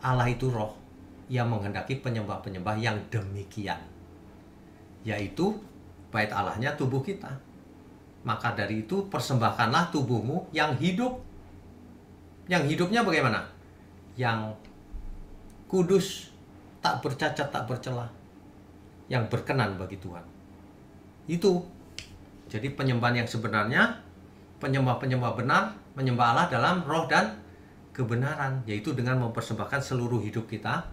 Speaker 1: Allah itu roh, yang menghendaki penyembah-penyembah yang demikian, yaitu Bait Allahnya tubuh kita. Maka dari itu persembahkanlah tubuhmu yang hidup. Yang hidupnya bagaimana? Yang kudus, tak bercacat, tak bercela, yang berkenan bagi Tuhan. Itu. Jadi penyembahan yang sebenarnya, penyembah-penyembah benar, menyembah Allah dalam roh dan kebenaran, yaitu dengan mempersembahkan seluruh hidup kita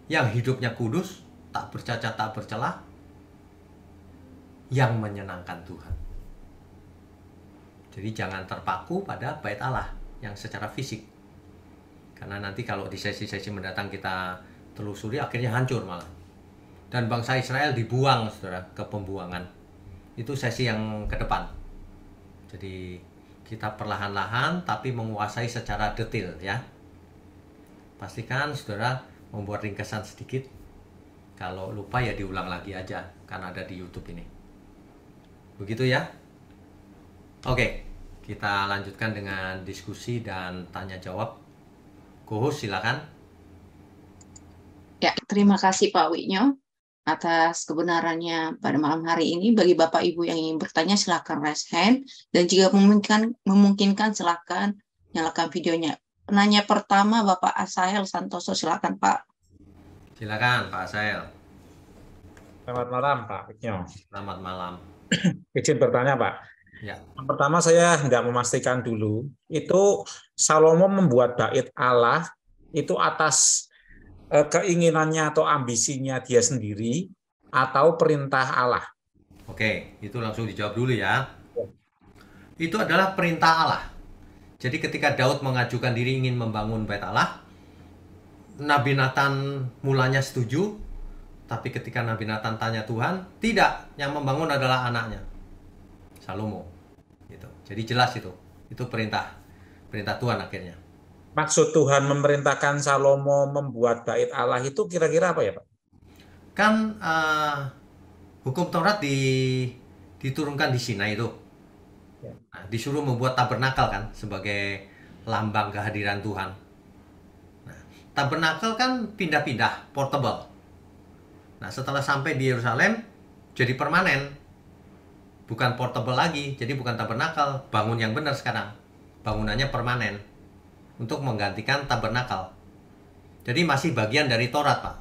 Speaker 1: yang hidupnya kudus, tak bercacat, tak bercela, yang menyenangkan Tuhan. Jadi jangan terpaku pada Bait Allah yang secara fisik, karena nanti kalau di sesi-sesi mendatang kita telusuri, akhirnya hancur malah. Dan bangsa Israel dibuang, saudara, ke pembuangan. Itu sesi yang ke depan. Jadi kita perlahan-lahan tapi menguasai secara detail ya. Pastikan saudara membuat ringkasan sedikit. Kalau lupa ya diulang lagi aja, karena ada di YouTube ini. Begitu ya. Oke, kita lanjutkan dengan diskusi dan tanya jawab. Kohus silakan.
Speaker 2: Ya, terima kasih Pak Winyo atas kebenarannya pada malam hari ini. Bagi Bapak Ibu yang ingin bertanya, silakan raise hand. Dan jika memungkinkan silakan nyalakan videonya. Penanya pertama Bapak Asael Santoso, silakan Pak.
Speaker 1: Silakan Pak Asael.
Speaker 3: Selamat malam Pak Winyo.
Speaker 1: Selamat malam.
Speaker 3: Izin bertanya Pak.
Speaker 1: Ya.
Speaker 3: Yang pertama saya hendak memastikan dulu, itu Salomo membuat bait Allah itu atas keinginannya atau ambisinya dia sendiri atau perintah Allah?
Speaker 1: Oke, itu langsung dijawab dulu ya. Itu adalah perintah Allah. Jadi ketika Daud mengajukan diri ingin membangun Bait Allah, Nabi Nathan mulanya setuju, tapi ketika Nabi Nathan tanya Tuhan, tidak, yang membangun adalah anaknya, Salomo. Gitu. Jadi jelas itu perintah Tuhan akhirnya.
Speaker 3: Maksud Tuhan memerintahkan Salomo membuat bait Allah itu kira-kira apa ya Pak?
Speaker 1: Kan hukum Taurat diturunkan di Sinai itu.
Speaker 3: Ya.
Speaker 1: Nah, disuruh membuat tabernakel kan sebagai lambang kehadiran Tuhan. Nah, tabernakel kan pindah-pindah, portable. Nah, setelah sampai di Yerusalem jadi permanen. Bukan portable lagi, jadi bukan tabernakel, bangun yang benar sekarang. Bangunannya permanen untuk menggantikan tabernakel. Jadi masih bagian dari Taurat, Pak.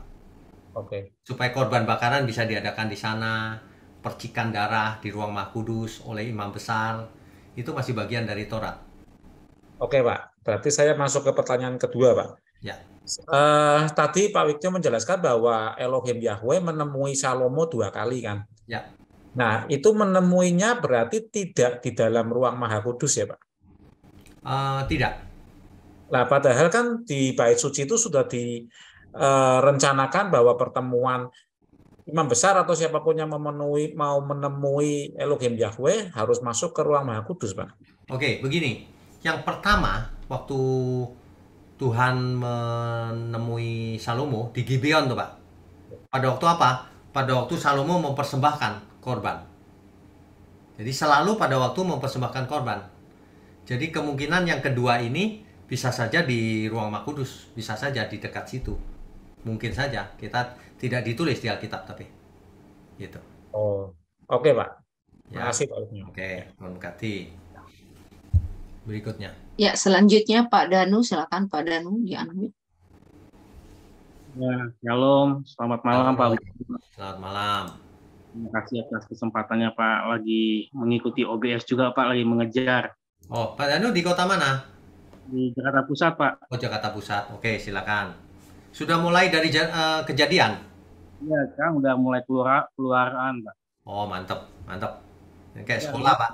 Speaker 3: Oke.
Speaker 1: Supaya korban bakaran bisa diadakan di sana, percikan darah di ruang Maha Kudus oleh imam besar, itu masih bagian dari Taurat.
Speaker 3: Oke Pak, berarti saya masuk ke pertanyaan kedua Pak.
Speaker 1: Ya.
Speaker 3: Tadi Pak Wikyo menjelaskan bahwa Elohim Yahweh menemui Salomo 2 kali kan?
Speaker 1: Ya.
Speaker 3: Nah, itu menemuinya berarti tidak di dalam ruang Maha Kudus ya Pak?
Speaker 1: Tidak.
Speaker 3: Nah, padahal kan di bait suci itu sudah direncanakan bahwa pertemuan imam besar atau siapapun yang mau menemui Elohim Yahweh harus masuk ke ruang Maha Kudus, Pak.
Speaker 1: Oke, begini. Yang pertama, waktu Tuhan menemui Salomo di Gibeon tuh, Pak. Pada waktu apa? Pada waktu Salomo mempersembahkan korban. Jadi selalu pada waktu mempersembahkan korban. Jadi kemungkinan yang kedua ini bisa saja di ruang Maha Kudus, bisa saja di dekat situ. Mungkin saja, kita tidak ditulis di Alkitab tapi gitu.
Speaker 3: Oh, oke Pak.
Speaker 1: Ya.
Speaker 3: Makasih Pak Wisnu.
Speaker 1: Oke, memberkati. Berikutnya.
Speaker 2: Ya, selanjutnya Pak Danu, silakan Pak Danu di-unmute.
Speaker 4: Ya, shalom, selamat malam Pak.
Speaker 1: Selamat malam.
Speaker 4: Terima kasih atas kesempatannya Pak. Lagi mengikuti OBS juga Pak, lagi mengejar.
Speaker 1: Oh, Pak Danu di kota mana?
Speaker 4: Di Jakarta Pusat Pak.
Speaker 1: Oh, Jakarta Pusat. Oke, silakan. Sudah mulai dari kejadian?
Speaker 4: Iya, sekarang udah mulai keluaran Pak.
Speaker 1: Oh, mantap, mantap. Kayak sekolah Pak.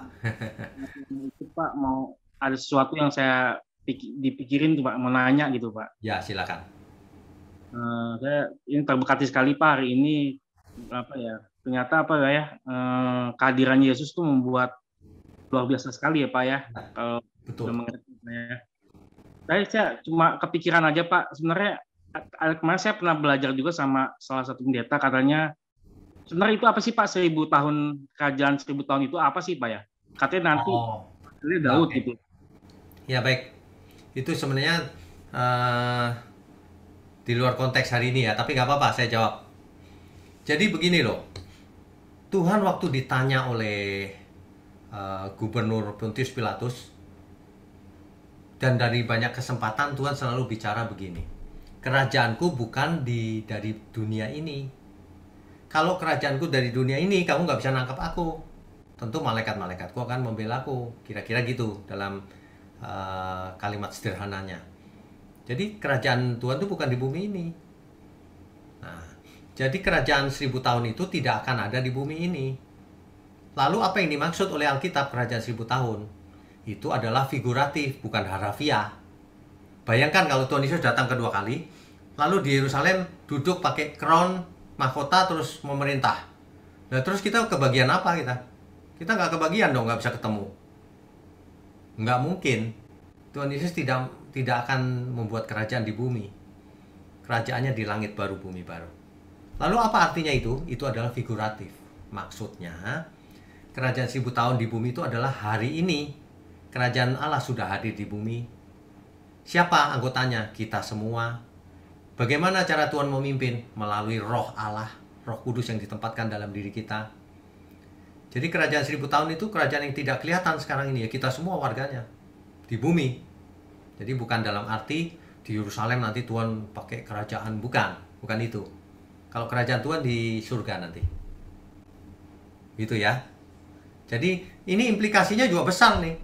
Speaker 4: Itu Pak, mau ada sesuatu yang saya dipikirin tuh Pak, mau nanya gitu Pak.
Speaker 1: Ya, silakan.
Speaker 4: Saya ini terberkati sekali Pak hari ini, apa ya, ternyata apa ya, kehadiran Yesus tuh membuat luar biasa sekali ya Pak ya. Kalau
Speaker 1: Betul.
Speaker 4: Saya cuma kepikiran aja Pak, sebenarnya kemarin saya pernah belajar juga sama salah satu pendeta, katanya sebenarnya itu apa sih Pak, 1000 tahun kerajaan 1000 tahun itu apa sih Pak ya? Katanya nanti Daud gitu.
Speaker 1: Ya baik, itu sebenarnya di luar konteks hari ini ya, tapi nggak apa-apa, saya jawab. Jadi begini loh, Tuhan waktu ditanya oleh Gubernur Pontius Pilatus, dan dari banyak kesempatan Tuhan selalu bicara begini, kerajaanku bukan dari dunia ini. Kalau kerajaanku dari dunia ini, kamu nggak bisa nangkap aku. Tentu malaikat-malaikatku akan membela aku. Kira-kira gitu dalam kalimat sederhananya. Jadi kerajaan Tuhan itu bukan di bumi ini. Nah, jadi kerajaan 1000 tahun itu tidak akan ada di bumi ini. Lalu apa yang dimaksud oleh Alkitab kerajaan 1000 tahun? Itu adalah figuratif, bukan harafiah. Bayangkan kalau Tuhan Yesus datang kedua kali, lalu di Yerusalem duduk pakai crown, mahkota, terus memerintah. Nah, terus kita kebagian apa kita? Kita nggak kebagian dong, nggak bisa ketemu. Nggak mungkin. Tuhan Yesus tidak akan membuat kerajaan di bumi. Kerajaannya di langit baru, bumi baru. Lalu apa artinya itu? Itu adalah figuratif. Maksudnya, kerajaan 1000 tahun di bumi itu adalah hari ini. Kerajaan Allah sudah hadir di bumi. Siapa anggotanya? Kita semua. Bagaimana cara Tuhan memimpin? Melalui roh Allah, roh kudus yang ditempatkan dalam diri kita. Jadi kerajaan 1000 tahun itu kerajaan yang tidak kelihatan sekarang ini ya, kita semua warganya di bumi. Jadi bukan dalam arti di Yerusalem nanti Tuhan pakai kerajaan, bukan itu. Kalau kerajaan Tuhan di surga nanti. Gitu ya. Jadi ini implikasinya juga besar nih.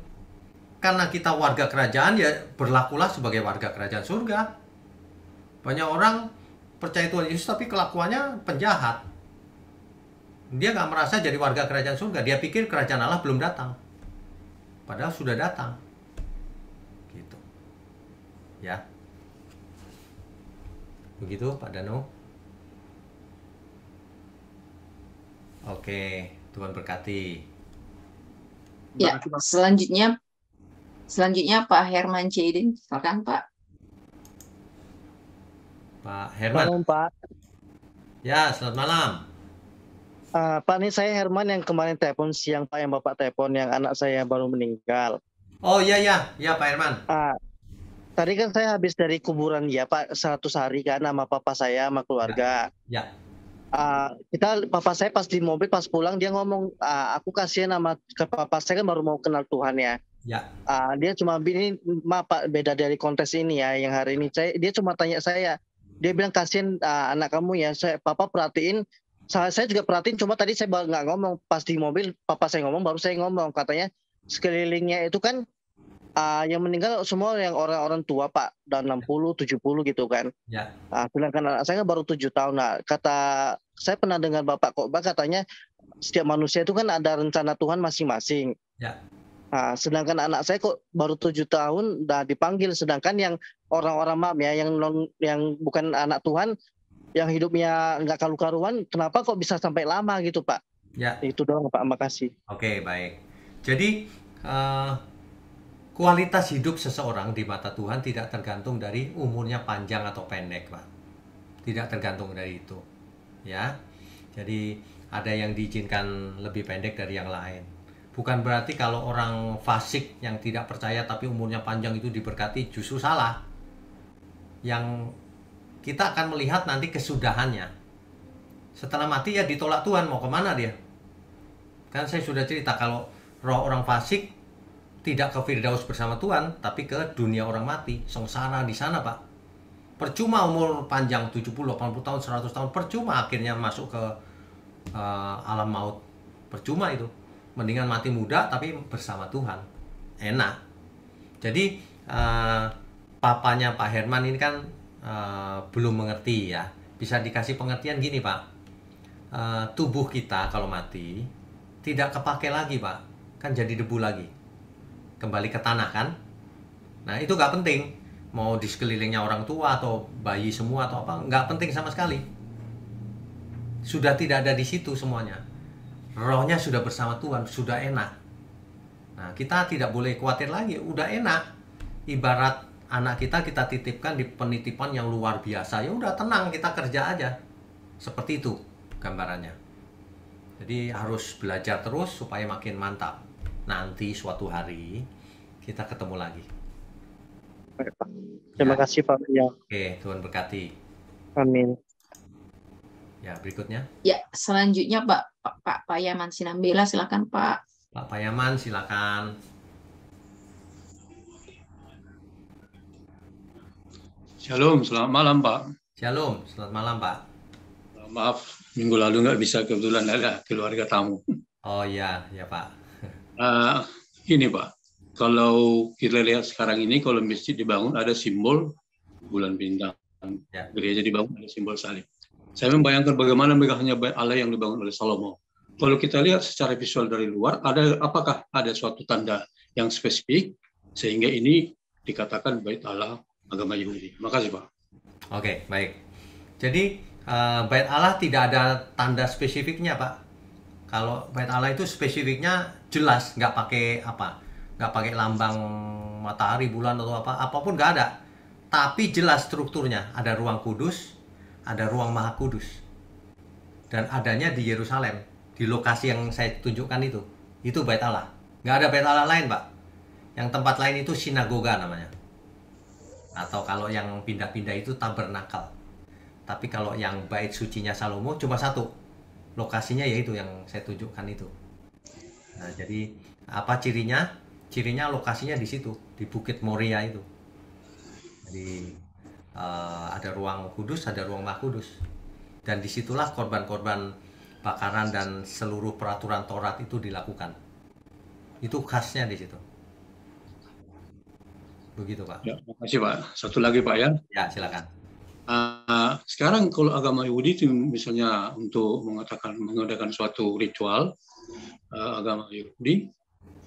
Speaker 1: Karena kita warga kerajaan, ya berlakulah sebagai warga kerajaan surga. Banyak orang percaya Tuhan Yesus tapi kelakuannya penjahat. Dia nggak merasa jadi warga kerajaan surga. Dia pikir kerajaan Allah belum datang. Padahal sudah datang. Gitu. Ya. Begitu Pak Danu. Oke, Tuhan berkati.
Speaker 2: Ya, selanjutnya Pak Herman Jaden, silakan Pak.
Speaker 1: Pak Herman.
Speaker 5: Malam Pak.
Speaker 1: Ya, selamat malam.
Speaker 5: Pak, ini saya Herman yang kemarin telepon siang Pak, yang Bapak telepon yang anak saya baru meninggal.
Speaker 1: Oh iya Pak Herman.
Speaker 5: Tadi kan saya habis dari kuburan ya Pak, 100 hari kan sama papa saya sama keluarga.
Speaker 1: Ya.
Speaker 5: Papa saya pas di mobil pas pulang dia ngomong, aku kasihan sama ke papa saya kan baru mau kenal Tuhan ya.
Speaker 1: Ya.
Speaker 5: Dia cuma bilang, maaf Pak, beda dari kontes ini ya yang hari ini. Dia cuma tanya saya, dia bilang kasihan anak kamu ya. Papa perhatiin. Saya juga perhatiin, cuma tadi saya nggak ngomong. Pas di mobil, papa saya ngomong, baru saya ngomong. Katanya sekelilingnya itu kan yang meninggal semua yang orang-orang tua Pak, dan 60, 70 gitu kan.
Speaker 1: Ya.
Speaker 5: Sedangkan anak saya kan baru 7 tahun. Nah, saya pernah dengar Bapak Khotbah katanya setiap manusia itu kan ada rencana Tuhan masing-masing.
Speaker 1: Ya.
Speaker 5: Sedangkan anak saya kok baru 7 tahun udah dipanggil. Sedangkan yang orang-orang maaf ya, yang bukan anak Tuhan, yang hidupnya nggak karu-karuan, kenapa kok bisa sampai lama gitu Pak?
Speaker 1: Ya.
Speaker 5: Itu doang Pak, makasih.
Speaker 1: Oke, baik. Jadi kualitas hidup seseorang di mata Tuhan tidak tergantung dari umurnya panjang atau pendek Pak. Tidak tergantung dari itu. ya. Jadi ada yang diizinkan lebih pendek dari yang lain. Bukan berarti kalau orang fasik yang tidak percaya tapi umurnya panjang itu diberkati, justru salah. Yang kita akan melihat nanti kesudahannya. Setelah mati ya ditolak Tuhan, mau kemana dia? Kan saya sudah cerita kalau roh orang fasik tidak ke Firdaus bersama Tuhan, tapi ke dunia orang mati, sengsara di sana, Pak. Percuma umur panjang 70, 80 tahun, 100 tahun, percuma akhirnya masuk ke alam maut. Percuma itu. Mendingan mati muda tapi bersama Tuhan. Enak. Jadi papanya Pak Herman ini kan belum mengerti ya. Bisa dikasih pengertian gini, Pak. Tubuh kita kalau mati tidak kepake lagi, Pak. Kan jadi debu lagi. Kembali ke tanah kan. Nah itu nggak penting. Mau di sekelilingnya orang tua atau bayi semua atau apa, nggak penting sama sekali. Sudah tidak ada di situ semuanya. Rohnya sudah bersama Tuhan, sudah enak. Nah kita tidak boleh khawatir lagi, udah enak. Ibarat anak kita titipkan di penitipan yang luar biasa, ya udah tenang, kita kerja aja. Seperti itu gambarannya. Jadi harus belajar terus supaya makin mantap. Nanti suatu hari kita ketemu lagi.
Speaker 5: Baik, Pak. Terima kasih Pak. Ya.
Speaker 1: Oke, Tuhan berkati.
Speaker 5: Amin.
Speaker 1: Ya, berikutnya.
Speaker 2: Ya, selanjutnya Pak Payaman Sinambela, silakan Pak.
Speaker 1: Pak Payaman, silakan.
Speaker 6: Shalom, selamat malam Pak.
Speaker 1: Shalom, selamat malam Pak.
Speaker 6: Maaf, minggu lalu nggak bisa, kebetulan ada keluarga tamu.
Speaker 1: Oh iya, ya Pak.
Speaker 6: Ini Pak, kalau kita lihat sekarang ini, kalau masjid dibangun ada simbol bulan bintang,
Speaker 1: Ya.
Speaker 6: gereja dibangun ada simbol salib. Saya membayangkan bagaimana megahnya bait Allah yang dibangun oleh Salomo. Kalau kita lihat secara visual dari luar, apakah ada suatu tanda yang spesifik sehingga ini dikatakan bait Allah agama Yahudi? Makasih Pak.
Speaker 1: Oke, baik. Jadi bait Allah tidak ada tanda spesifiknya Pak. Kalau bait Allah itu spesifiknya jelas, nggak pakai apa, nggak pakai lambang matahari, bulan atau apapun nggak ada. Tapi jelas strukturnya, ada ruang kudus, ada ruang maha kudus, dan adanya di Yerusalem, di lokasi yang saya tunjukkan itu bait Allah. Nggak ada bait Allah lain Pak. Yang tempat lain itu sinagoga namanya, atau kalau yang pindah-pindah itu tabernakel. Tapi kalau yang bait sucinya Salomo cuma satu, lokasinya yaitu yang saya tunjukkan itu. Nah, jadi apa cirinya? Cirinya lokasinya di situ, di Bukit Moria itu. Jadi ada ruang kudus, ada ruang maha kudus. Dan disitulah korban-korban bakaran dan seluruh peraturan Taurat itu dilakukan. Itu khasnya di situ. Begitu Pak.
Speaker 6: Ya, makasih Pak. Satu lagi Pak ya.
Speaker 1: Ya, silakan.
Speaker 6: Sekarang kalau agama Yahudi itu misalnya untuk mengadakan suatu ritual agama Yahudi,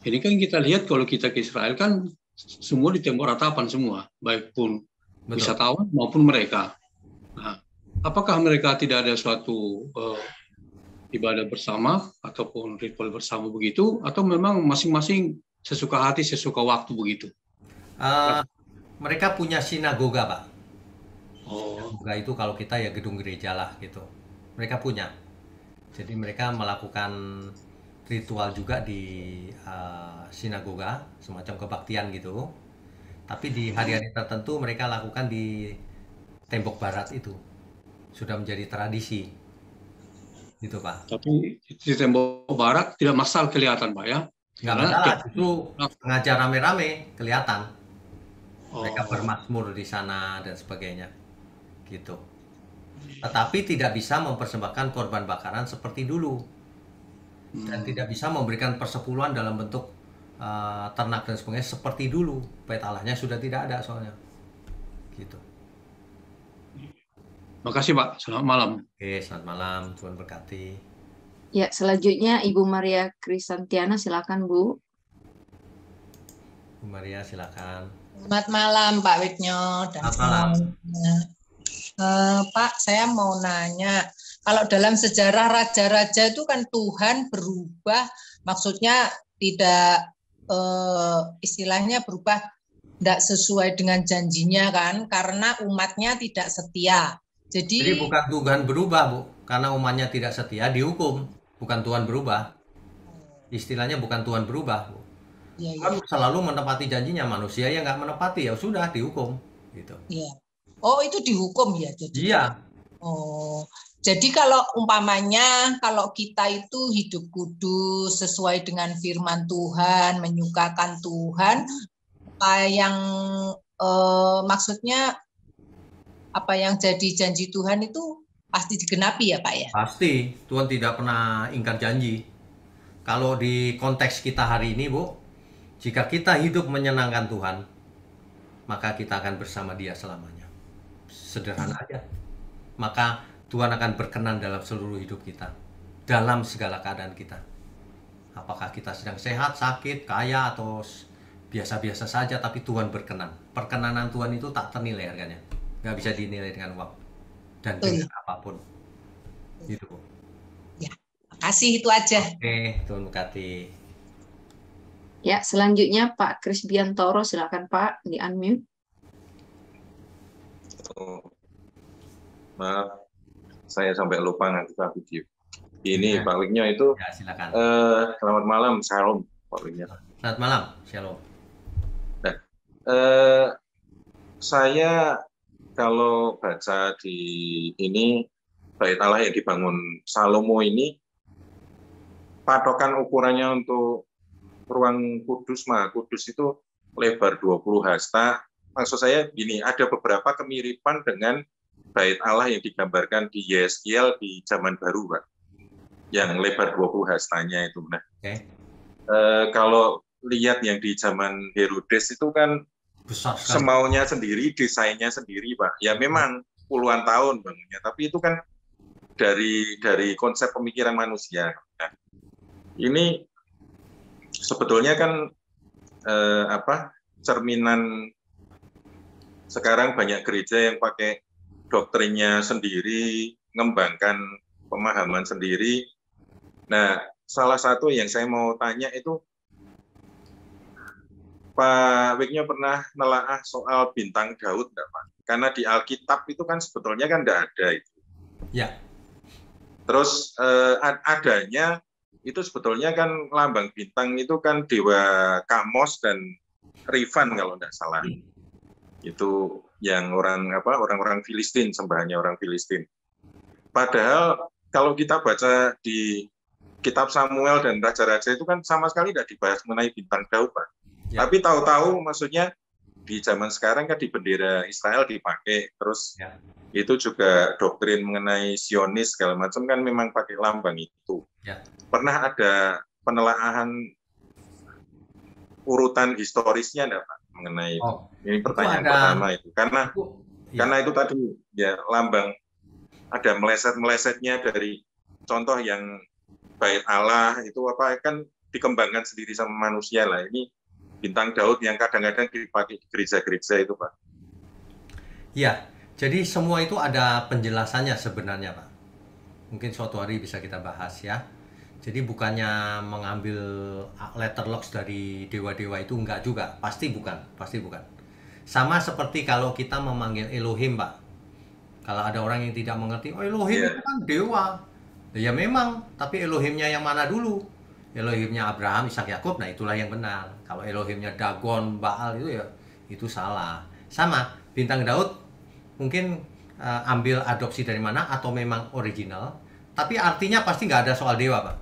Speaker 6: ini kan kita lihat kalau kita ke Israel kan semua di tembok ratapan semua, baik pun wisatawan maupun mereka. Nah, apakah mereka tidak ada suatu ibadah bersama ataupun ritual bersama begitu, atau memang masing-masing sesuka hati, sesuka waktu begitu?
Speaker 1: Mereka punya sinagoga Pak.
Speaker 6: Sinagoga
Speaker 1: itu kalau kita ya gedung gereja lah gitu. Mereka punya. Jadi mereka melakukan ritual juga di sinagoga, semacam kebaktian gitu. Tapi di hari-hari tertentu mereka lakukan di tembok barat itu. Sudah menjadi tradisi. Gitu Pak.
Speaker 6: Tapi di tembok barat tidak masalah kelihatan Pak ya?
Speaker 1: Nggak masalah, justru ngajar rame-rame kelihatan. Mereka bermazmur di sana dan sebagainya. Gitu. Tetapi tidak bisa mempersembahkan korban bakaran seperti dulu. Dan tidak bisa memberikan persepuluhan dalam bentuk ternak dan sebagainya seperti dulu. Bait Allahnya sudah tidak ada soalnya. Gitu.
Speaker 6: Makasih Pak, selamat malam.
Speaker 1: Oke, selamat malam, Tuhan berkati.
Speaker 2: Ya, selanjutnya Ibu Maria Krisantiana, silakan Bu.
Speaker 1: Bu Maria, silakan.
Speaker 7: Selamat malam Pak Widnyo dan semuanya. Pak, saya mau nanya, kalau dalam sejarah raja-raja itu kan Tuhan berubah, maksudnya tidak istilahnya berubah tidak sesuai dengan janjinya kan, karena umatnya tidak setia. Jadi
Speaker 1: bukan Tuhan berubah Bu, Karena umatnya tidak setia dihukum, bukan Tuhan berubah. Istilahnya bukan Tuhan berubah.
Speaker 7: Iya,
Speaker 1: Tuhan selalu menepati janjinya, manusia yang nggak menepati ya sudah dihukum gitu.
Speaker 7: iya. Oh, itu dihukum ya jadi.
Speaker 1: Iya.
Speaker 7: Oh, jadi kalau umpamanya kalau kita itu hidup kudus sesuai dengan firman Tuhan, menyukakan Tuhan, apa yang maksudnya apa yang jadi janji Tuhan itu pasti digenapi ya Pak ya?
Speaker 1: Pasti, Tuhan tidak pernah ingkar janji. Kalau di konteks kita hari ini, Bu, jika kita hidup menyenangkan Tuhan, maka kita akan bersama Dia selamanya. Sederhana aja. Maka Tuhan akan berkenan dalam seluruh hidup kita, dalam segala keadaan kita. Apakah kita sedang sehat, sakit, kaya, atau biasa-biasa saja, tapi Tuhan berkenan. Perkenanan Tuhan itu tak ternilai harganya. Nggak bisa dinilai dengan uang dan dengan apapun. Gitu, Bu.
Speaker 7: Ya, makasih itu aja.
Speaker 1: Oke, Tuhan berkati.
Speaker 2: Ya, selanjutnya Pak Kris Biantoro, silakan Pak, di unmute.
Speaker 8: Maaf, saya sampai lupa ngaktifkan video. Ini Pak Wiknyo itu.
Speaker 1: Ya, silakan.
Speaker 8: Selamat malam, Shalom Pak Wiknyo.
Speaker 1: Selamat malam, Shalom.
Speaker 8: Nah, saya kalau baca di ini Bait Allah yang dibangun Salomo ini, patokan ukurannya untuk ruang kudus, Maha Kudus itu lebar 20 hasta. Maksud saya gini, ada beberapa kemiripan dengan Bait Allah yang digambarkan di Yeskiel di zaman baru, Pak. Yang lebar 20 hastanya itu. Nah, kalau lihat yang di zaman Herodes itu kan besar sekali. Semaunya sendiri, desainnya sendiri, Pak. Ya memang puluhan tahun bangunnya, tapi itu kan dari konsep pemikiran manusia. Nah, ini sebetulnya kan cerminan sekarang banyak gereja yang pakai doktrinnya sendiri, mengembangkan pemahaman sendiri. Nah, salah satu yang saya mau tanya itu, Pak Wiknyo pernah nelaah soal bintang Daud enggak, Pak? Karena di Alkitab itu kan sebetulnya kan enggak ada itu.
Speaker 1: Ya.
Speaker 8: Terus adanya itu sebetulnya kan lambang bintang itu kan dewa Kamos dan Rifan kalau enggak salah. Itu yang orang-orang Filistin, sembahannya orang Filistin. Padahal kalau kita baca di kitab Samuel dan Raja-Raja itu kan sama sekali tidak dibahas mengenai bintang Daud, Pak. Ya. Tapi tahu-tahu maksudnya di zaman sekarang kan di bendera Israel dipakai, terus itu juga doktrin mengenai Zionis segala macam kan memang pakai lambang itu. Ya. Pernah ada penelaahan urutan historisnya enggak, Pak, mengenai ini pertanyaan pertama itu. Karena itu tadi ya lambang ada meleset-melesetnya dari contoh yang Bait Allah itu kan dikembangkan sendiri sama manusia lah. Ini bintang Daud yang kadang-kadang dipakai di gereja-gereja itu, Pak.
Speaker 1: Ya, jadi semua itu ada penjelasannya sebenarnya, Pak. Mungkin suatu hari bisa kita bahas ya. Jadi bukannya mengambil letterlocks dari dewa-dewa itu enggak juga, pasti bukan. Sama seperti kalau kita memanggil Elohim, Pak. Kalau ada orang yang tidak mengerti, oh Elohim itu kan dewa. Ya memang, tapi Elohimnya yang mana dulu? Elohimnya Abraham, Ishak, Yakub, nah itulah yang benar. Kalau Elohimnya Dagon, Baal itu ya itu salah. Sama, bintang Daud mungkin ambil adopsi dari mana atau memang original, tapi artinya pasti nggak ada soal dewa, Pak.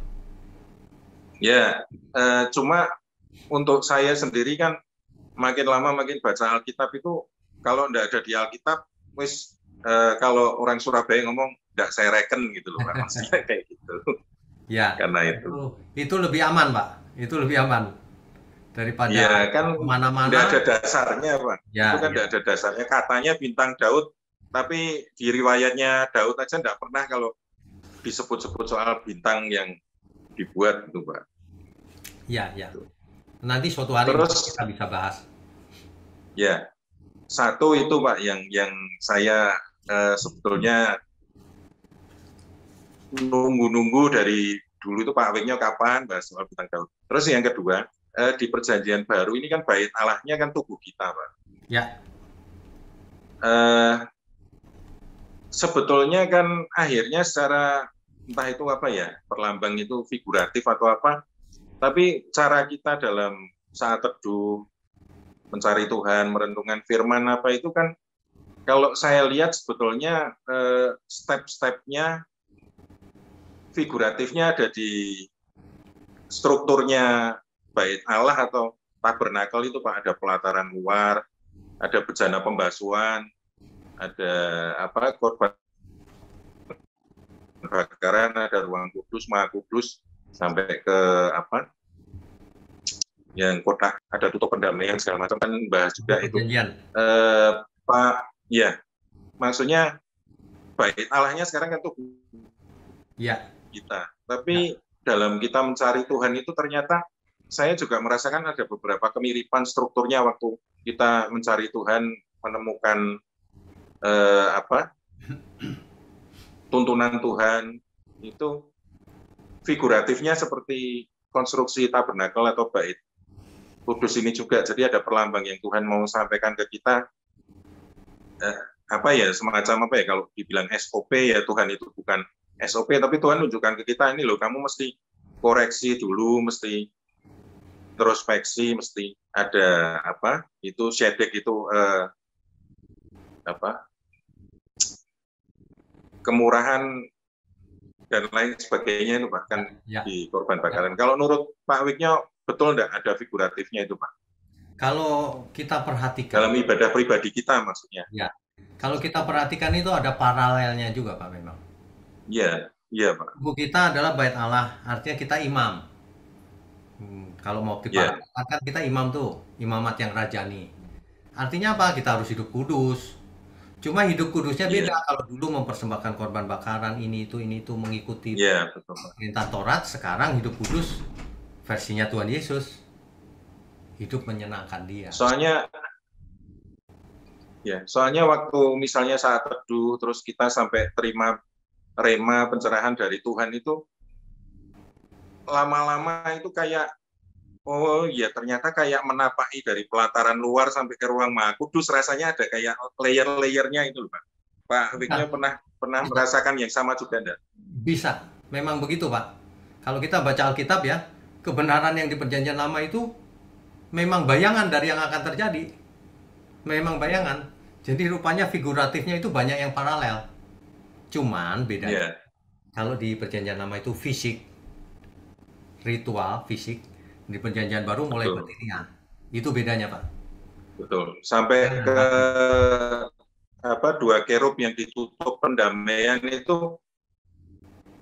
Speaker 8: Ya, cuma untuk saya sendiri kan makin lama makin baca Alkitab itu kalau nggak ada di Alkitab, kalau orang Surabaya ngomong nggak saya reken gitu loh, Pak. Maksudnya kayak gitu.
Speaker 1: Ya,
Speaker 8: karena
Speaker 1: itu lebih aman, Pak. Itu lebih aman daripada
Speaker 8: kan
Speaker 1: mana-mana.
Speaker 8: Nggak ada dasarnya, Pak. Itu kan nggak ada dasarnya. Katanya bintang Daud, tapi di riwayatnya Daud aja nggak pernah kalau disebut-sebut soal bintang yang dibuat itu, Pak.
Speaker 1: Ya. Nanti suatu hari kita bisa bahas.
Speaker 8: Ya, satu itu, Pak, yang saya sebetulnya nunggu dari dulu itu Pak Wiknyo kapan bahas soal bintang Daud. Terus yang kedua, di Perjanjian Baru ini kan bait Allahnya kan tubuh kita, Pak.
Speaker 1: Ya.
Speaker 8: sebetulnya kan akhirnya secara entah itu apa ya, perlambang itu figuratif atau apa, tapi cara kita dalam saat teduh, mencari Tuhan, merenungkan firman apa itu kan, kalau saya lihat sebetulnya step-stepnya, figuratifnya ada di strukturnya bait Allah atau tabernakel itu Pak, ada pelataran luar, ada bejana pembasuhan, ada apa korban bakaran, ada ruang kudus, maha kudus, sampai ke apa yang kotak, ada tutup pendamaian segala macam kan bahas juga itu. Pak, ya maksudnya bait Allahnya sekarang kan tuh
Speaker 1: ya
Speaker 8: kita, tapi dalam kita mencari Tuhan itu ternyata saya juga merasakan ada beberapa kemiripan strukturnya waktu kita mencari Tuhan, menemukan tuntunan Tuhan itu figuratifnya seperti konstruksi tabernakel atau bait kudus ini juga. Jadi ada perlambang yang Tuhan mau sampaikan ke kita, semacam apa ya, kalau dibilang SOP ya, Tuhan itu bukan SOP, tapi Tuhan tunjukkan ke kita, ini loh kamu mesti koreksi dulu, mesti introspeksi, mesti ada itu syedek itu kemurahan dan lain sebagainya itu bahkan di korban bakaran. Kalau menurut Pak Wiknyo betul enggak ada figuratifnya itu Pak?
Speaker 1: Kalau kita perhatikan
Speaker 8: dalam ibadah pribadi kita maksudnya.
Speaker 1: Ya. Kalau kita perhatikan itu ada paralelnya juga Pak memang.
Speaker 8: Iya Pak.
Speaker 1: Tubuh kita adalah bait Allah, artinya kita imam. Kalau mau diparalelkan kita imam tuh, imamat yang rajani. Artinya apa? Kita harus hidup kudus. Cuma hidup kudusnya beda. Kalau dulu mempersembahkan korban bakaran ini itu mengikuti perintah Taurat, sekarang hidup kudus versinya Tuhan Yesus. Hidup menyenangkan Dia.
Speaker 8: Soalnya waktu misalnya saat teduh terus kita sampai terima rema pencerahan dari Tuhan itu lama-lama itu kayak ternyata kayak menapaki dari pelataran luar sampai ke ruang maha kudus, rasanya ada kayak layer-layernya itu Pak. Pak Wiknyo pernah merasakan yang sama juga enggak?
Speaker 1: Bisa, memang begitu Pak. Kalau kita baca Alkitab ya, kebenaran yang di Perjanjian Lama itu memang bayangan dari yang akan terjadi. Memang bayangan. Jadi rupanya figuratifnya itu banyak yang paralel. Cuman bedanya kalau di Perjanjian Lama itu fisik, ritual, fisik. Di Perjanjian Baru mulai batiniah. Itu bedanya Pak.
Speaker 8: Betul. Sampai ke dua kerub yang ditutup pendamaian itu,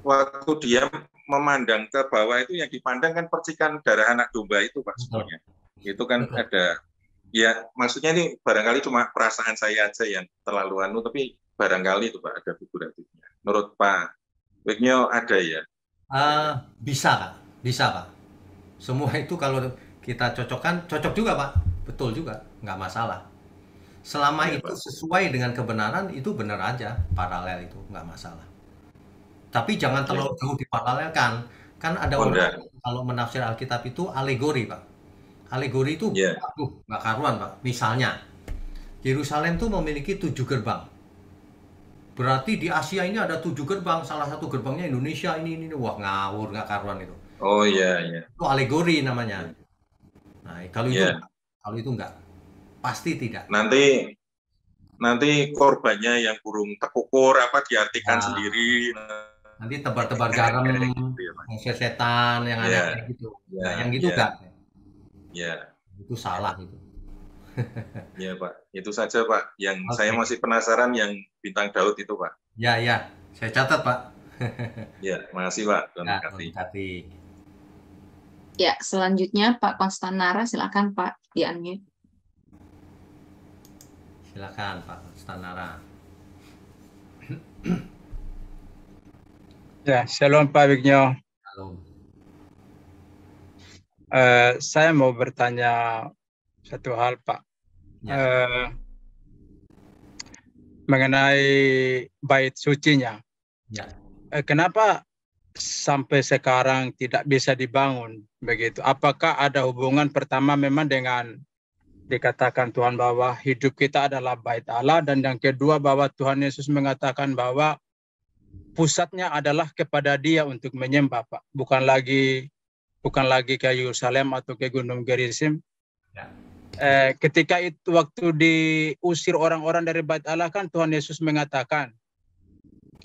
Speaker 8: waktu dia memandang ke bawah itu yang dipandang kan percikan darah anak domba itu Pak sebenarnya. Itu kan ada, ya maksudnya ini barangkali cuma perasaan saya aja yang terlalu tapi barangkali itu Pak ada figuratifnya. Menurut Pak Wiknyo ada ya?
Speaker 1: Bisa Pak. Semua itu kalau kita cocokkan, cocok juga Pak. Betul juga, nggak masalah. Selama itu sesuai dengan kebenaran, itu benar aja, paralel itu, nggak masalah. Tapi jangan terlalu jauh diparalelkan. Kan ada orang kalau menafsir Alkitab itu alegori Pak. Alegori itu, nggak karuan Pak. Misalnya, Yerusalem itu memiliki 7 gerbang. Berarti di Asia ini ada 7 gerbang, salah satu gerbangnya Indonesia ini. Wah ngawur, nggak karuan itu.
Speaker 8: Oh iya.
Speaker 1: Itu alegori namanya. Nah, kalau itu enggak. Pasti tidak.
Speaker 8: Nanti korbannya yang burung tekukur diartikan sendiri.
Speaker 1: Nanti tebar-tebar garam, setan yang ada gitu. Nah, yang gitu enggak. Itu salah itu.
Speaker 8: Iya Pak. Itu saja Pak. Yang saya masih penasaran yang bintang Daud itu Pak.
Speaker 1: Ya. Saya catat Pak.
Speaker 8: Ya, makasih Pak. Terima kasih.
Speaker 2: Ya, selanjutnya Pak Konstanara, silakan Pak, di-unmute.
Speaker 1: Silakan Pak Konstanara.
Speaker 9: Ya, shalom Pak Wiknyo.
Speaker 1: Halo.
Speaker 9: Saya mau bertanya satu hal Pak. Mengenai bait sucinya. Kenapa sampai sekarang tidak bisa dibangun begitu? Apakah ada hubungan pertama memang dengan dikatakan Tuhan bahwa hidup kita adalah bait Allah, dan yang kedua bahwa Tuhan Yesus mengatakan bahwa pusatnya adalah kepada Dia untuk menyembah, Pak. Bukan lagi ke Yerusalem atau ke Gunung Gerizim.
Speaker 1: Ya.
Speaker 9: Ketika itu waktu diusir orang-orang dari bait Allah kan Tuhan Yesus mengatakan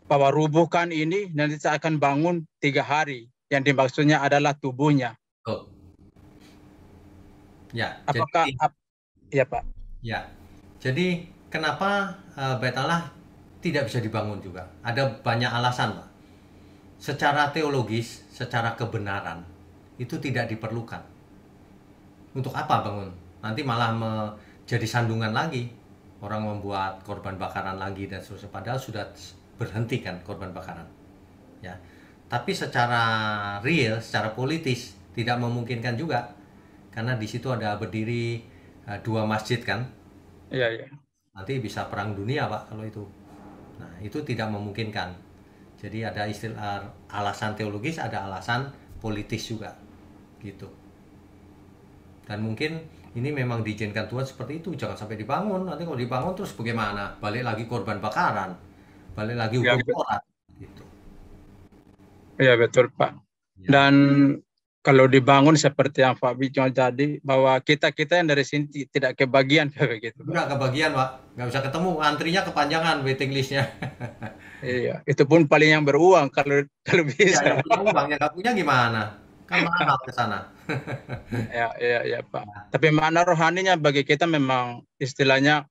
Speaker 9: bahwa rubuhkan ini nanti saya akan bangun 3 hari. Yang dimaksudnya adalah tubuhnya.
Speaker 1: Oh. Ya,
Speaker 9: Apakah ya Pak?
Speaker 1: Ya, jadi kenapa bait Allah tidak bisa dibangun juga? Ada banyak alasan, Pak. Secara teologis, secara kebenaran, itu tidak diperlukan. Untuk apa bangun? Nanti malah menjadi sandungan lagi. Orang membuat korban bakaran lagi dan seterusnya. Padahal sudah berhenti kan korban bakaran. Ya. Tapi secara real, secara politis, tidak memungkinkan juga. Karena di situ ada berdiri 2 masjid kan.
Speaker 9: Iya.
Speaker 1: Nanti bisa perang dunia, Pak, kalau itu. Nah, itu tidak memungkinkan. Jadi ada istilah alasan teologis, ada alasan politis juga. Gitu. Dan mungkin ini memang diizinkan Tuhan seperti itu, jangan sampai dibangun. Nanti kalau dibangun terus bagaimana? Balik lagi korban bakaran, balik lagi hukum Taurat. Gitu.
Speaker 9: Iya betul Pak.
Speaker 1: Ya.
Speaker 9: Dan kalau dibangun seperti yang Pak Bijo jadi, bahwa kita yang dari sini tidak kebagian kayak gitu.
Speaker 1: Enggak kebagian, Pak. Nggak bisa ketemu, antrinya kepanjangan waiting list-nya.
Speaker 9: Iya, itu pun paling yang beruang kalau bisa.
Speaker 1: Ya, yang punya uang, yang nggak punya gimana? Kan mahal ke sana.
Speaker 9: Ya Pak. Tapi makna rohaninya bagi kita memang istilahnya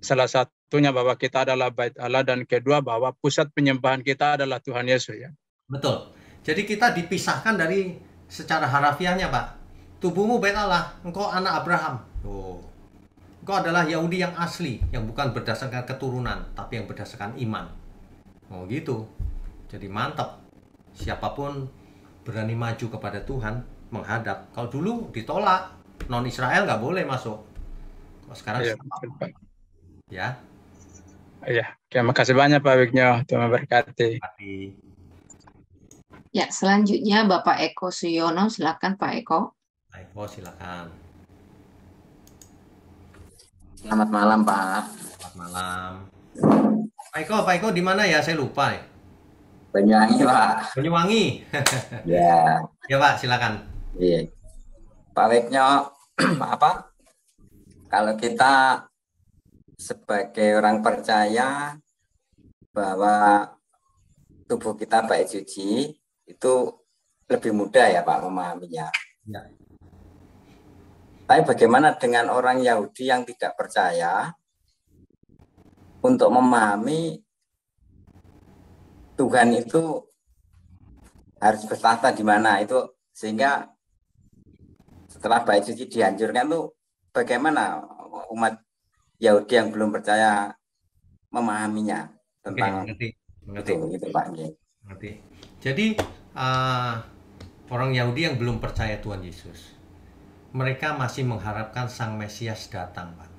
Speaker 9: salah satunya bahwa kita adalah bait Allah, dan kedua bahwa pusat penyembahan kita adalah Tuhan Yesus ya.
Speaker 1: Betul. Jadi kita dipisahkan dari secara harafiahnya, Pak. Tubuhmu bait Allah, engkau anak Abraham. Oh. Engkau adalah Yahudi yang asli, yang bukan berdasarkan keturunan, tapi yang berdasarkan iman. Oh gitu. Jadi mantap. Siapapun berani maju kepada Tuhan, menghadap. Kalau dulu ditolak, non Israel nggak boleh masuk. Kalau sekarang
Speaker 9: ya. Iya, terima kasih banyak Pak Wigno, Tuhan memberkati.
Speaker 2: Ya, selanjutnya Bapak Eko Suyono, silakan Pak Eko.
Speaker 1: Pak Eko, silakan.
Speaker 10: Selamat malam Pak.
Speaker 1: Selamat malam. Pak Eko di mana ya? Saya lupa ya.
Speaker 10: Banyuwangi Pak.
Speaker 1: Banyuwangi.
Speaker 10: Ya.
Speaker 1: Ya Pak, silakan.
Speaker 10: Iya. Pak Wigno, apa? Kalau kita sebagai orang percaya bahwa tubuh kita bait suci, itu lebih mudah ya Pak memahaminya.
Speaker 1: Ya.
Speaker 10: Tapi bagaimana dengan orang Yahudi yang tidak percaya untuk memahami Tuhan itu harus bertahta di mana itu, sehingga setelah bait suci dihancurkan tuh bagaimana umat Yahudi yang belum percaya memahaminya tentang itu Pak.
Speaker 1: Ngerti. Jadi orang Yahudi yang belum percaya Tuhan Yesus, mereka masih mengharapkan Sang Mesias datang, Pak.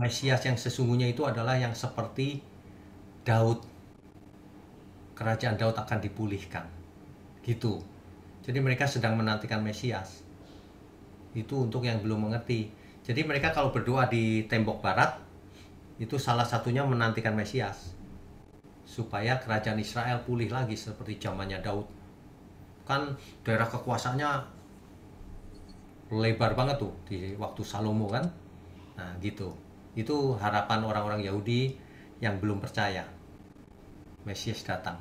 Speaker 1: Mesias yang sesungguhnya itu adalah yang seperti Daud. Kerajaan Daud akan dipulihkan. Gitu. Jadi mereka sedang menantikan Mesias. Itu untuk yang belum mengerti. Jadi mereka kalau berdoa di tembok barat, itu salah satunya menantikan Mesias. Supaya kerajaan Israel pulih lagi seperti zamannya Daud. Kan daerah kekuasaannya lebar banget tuh di waktu Salomo kan. Nah gitu. Itu harapan orang-orang Yahudi yang belum percaya Mesias datang.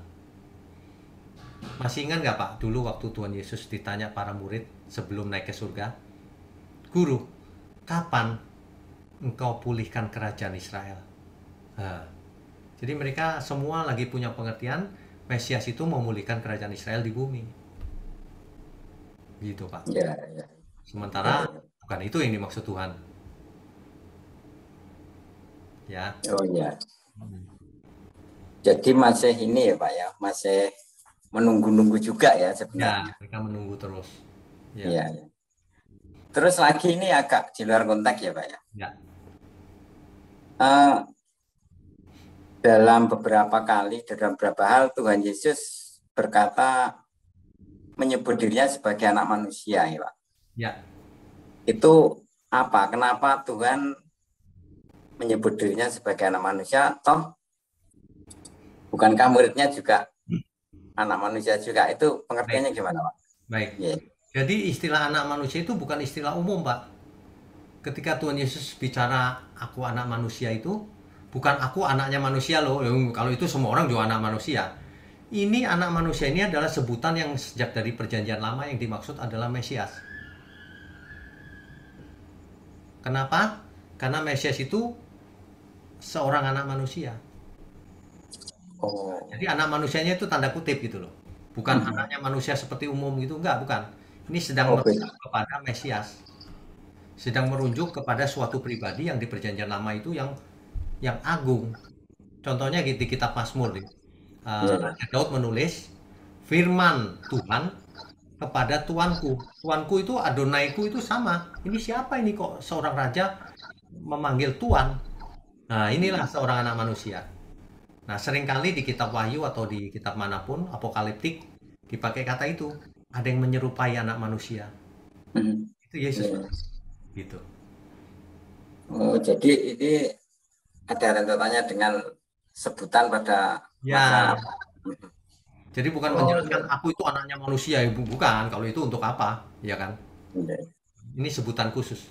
Speaker 1: Masih ingat nggak Pak, dulu waktu Tuhan Yesus ditanya para murid sebelum naik ke surga, Guru, kapan engkau pulihkan kerajaan Israel? Nah, jadi mereka semua lagi punya pengertian Mesias itu memulihkan kerajaan Israel di bumi. Gitu Pak.
Speaker 10: Ya.
Speaker 1: Sementara bukan itu yang dimaksud Tuhan. Ya.
Speaker 10: Oh ya. Jadi masih ini ya Pak ya, masih menunggu-nunggu juga ya sebenarnya.
Speaker 1: Ya, mereka menunggu terus.
Speaker 10: Ya. Terus lagi ini agak di luar konteks ya Pak ya.
Speaker 1: Ya.
Speaker 10: Dalam beberapa kali, dalam beberapa hal Tuhan Yesus berkata menyebut dirinya sebagai anak manusia ya Pak.
Speaker 1: Ya.
Speaker 10: Itu kenapa Tuhan menyebut dirinya sebagai anak manusia, toh bukankah muridnya juga anak manusia juga? Itu pengertiannya gimana, Pak?
Speaker 1: Baik.
Speaker 10: Yeah.
Speaker 1: Jadi istilah anak manusia itu bukan istilah umum, Pak. Ketika Tuhan Yesus bicara aku anak manusia itu, bukan aku anaknya manusia loh. Kalau itu semua orang juga anak manusia. Ini anak manusia ini adalah sebutan yang sejak dari perjanjian lama yang dimaksud adalah Mesias. Kenapa? Karena Mesias itu seorang anak manusia.
Speaker 10: Oh.
Speaker 1: Jadi anak manusianya itu tanda kutip gitu loh. Bukan anaknya manusia seperti umum gitu, enggak, bukan. Ini sedang merujuk kepada Mesias. Sedang merujuk kepada suatu pribadi yang di perjanjian lama itu yang agung. Contohnya di kitab Mazmur. Raja Daud menulis firman Tuhan kepada tuanku. Tuanku itu Adonaiku itu sama. Ini siapa ini kok seorang raja memanggil tuan? Nah, inilah seorang anak manusia. Nah, seringkali di kitab Wahyu atau di kitab manapun apokaliptik dipakai kata itu. Ada yang menyerupai anak manusia. Itu Yesus. Gitu.
Speaker 10: Oh, jadi ini ada rentetannya dengan sebutan pada
Speaker 1: ya. Jadi bukan menjelaskan aku itu anaknya manusia, bukan. Kalau itu untuk apa, ya kan? Ini sebutan khusus.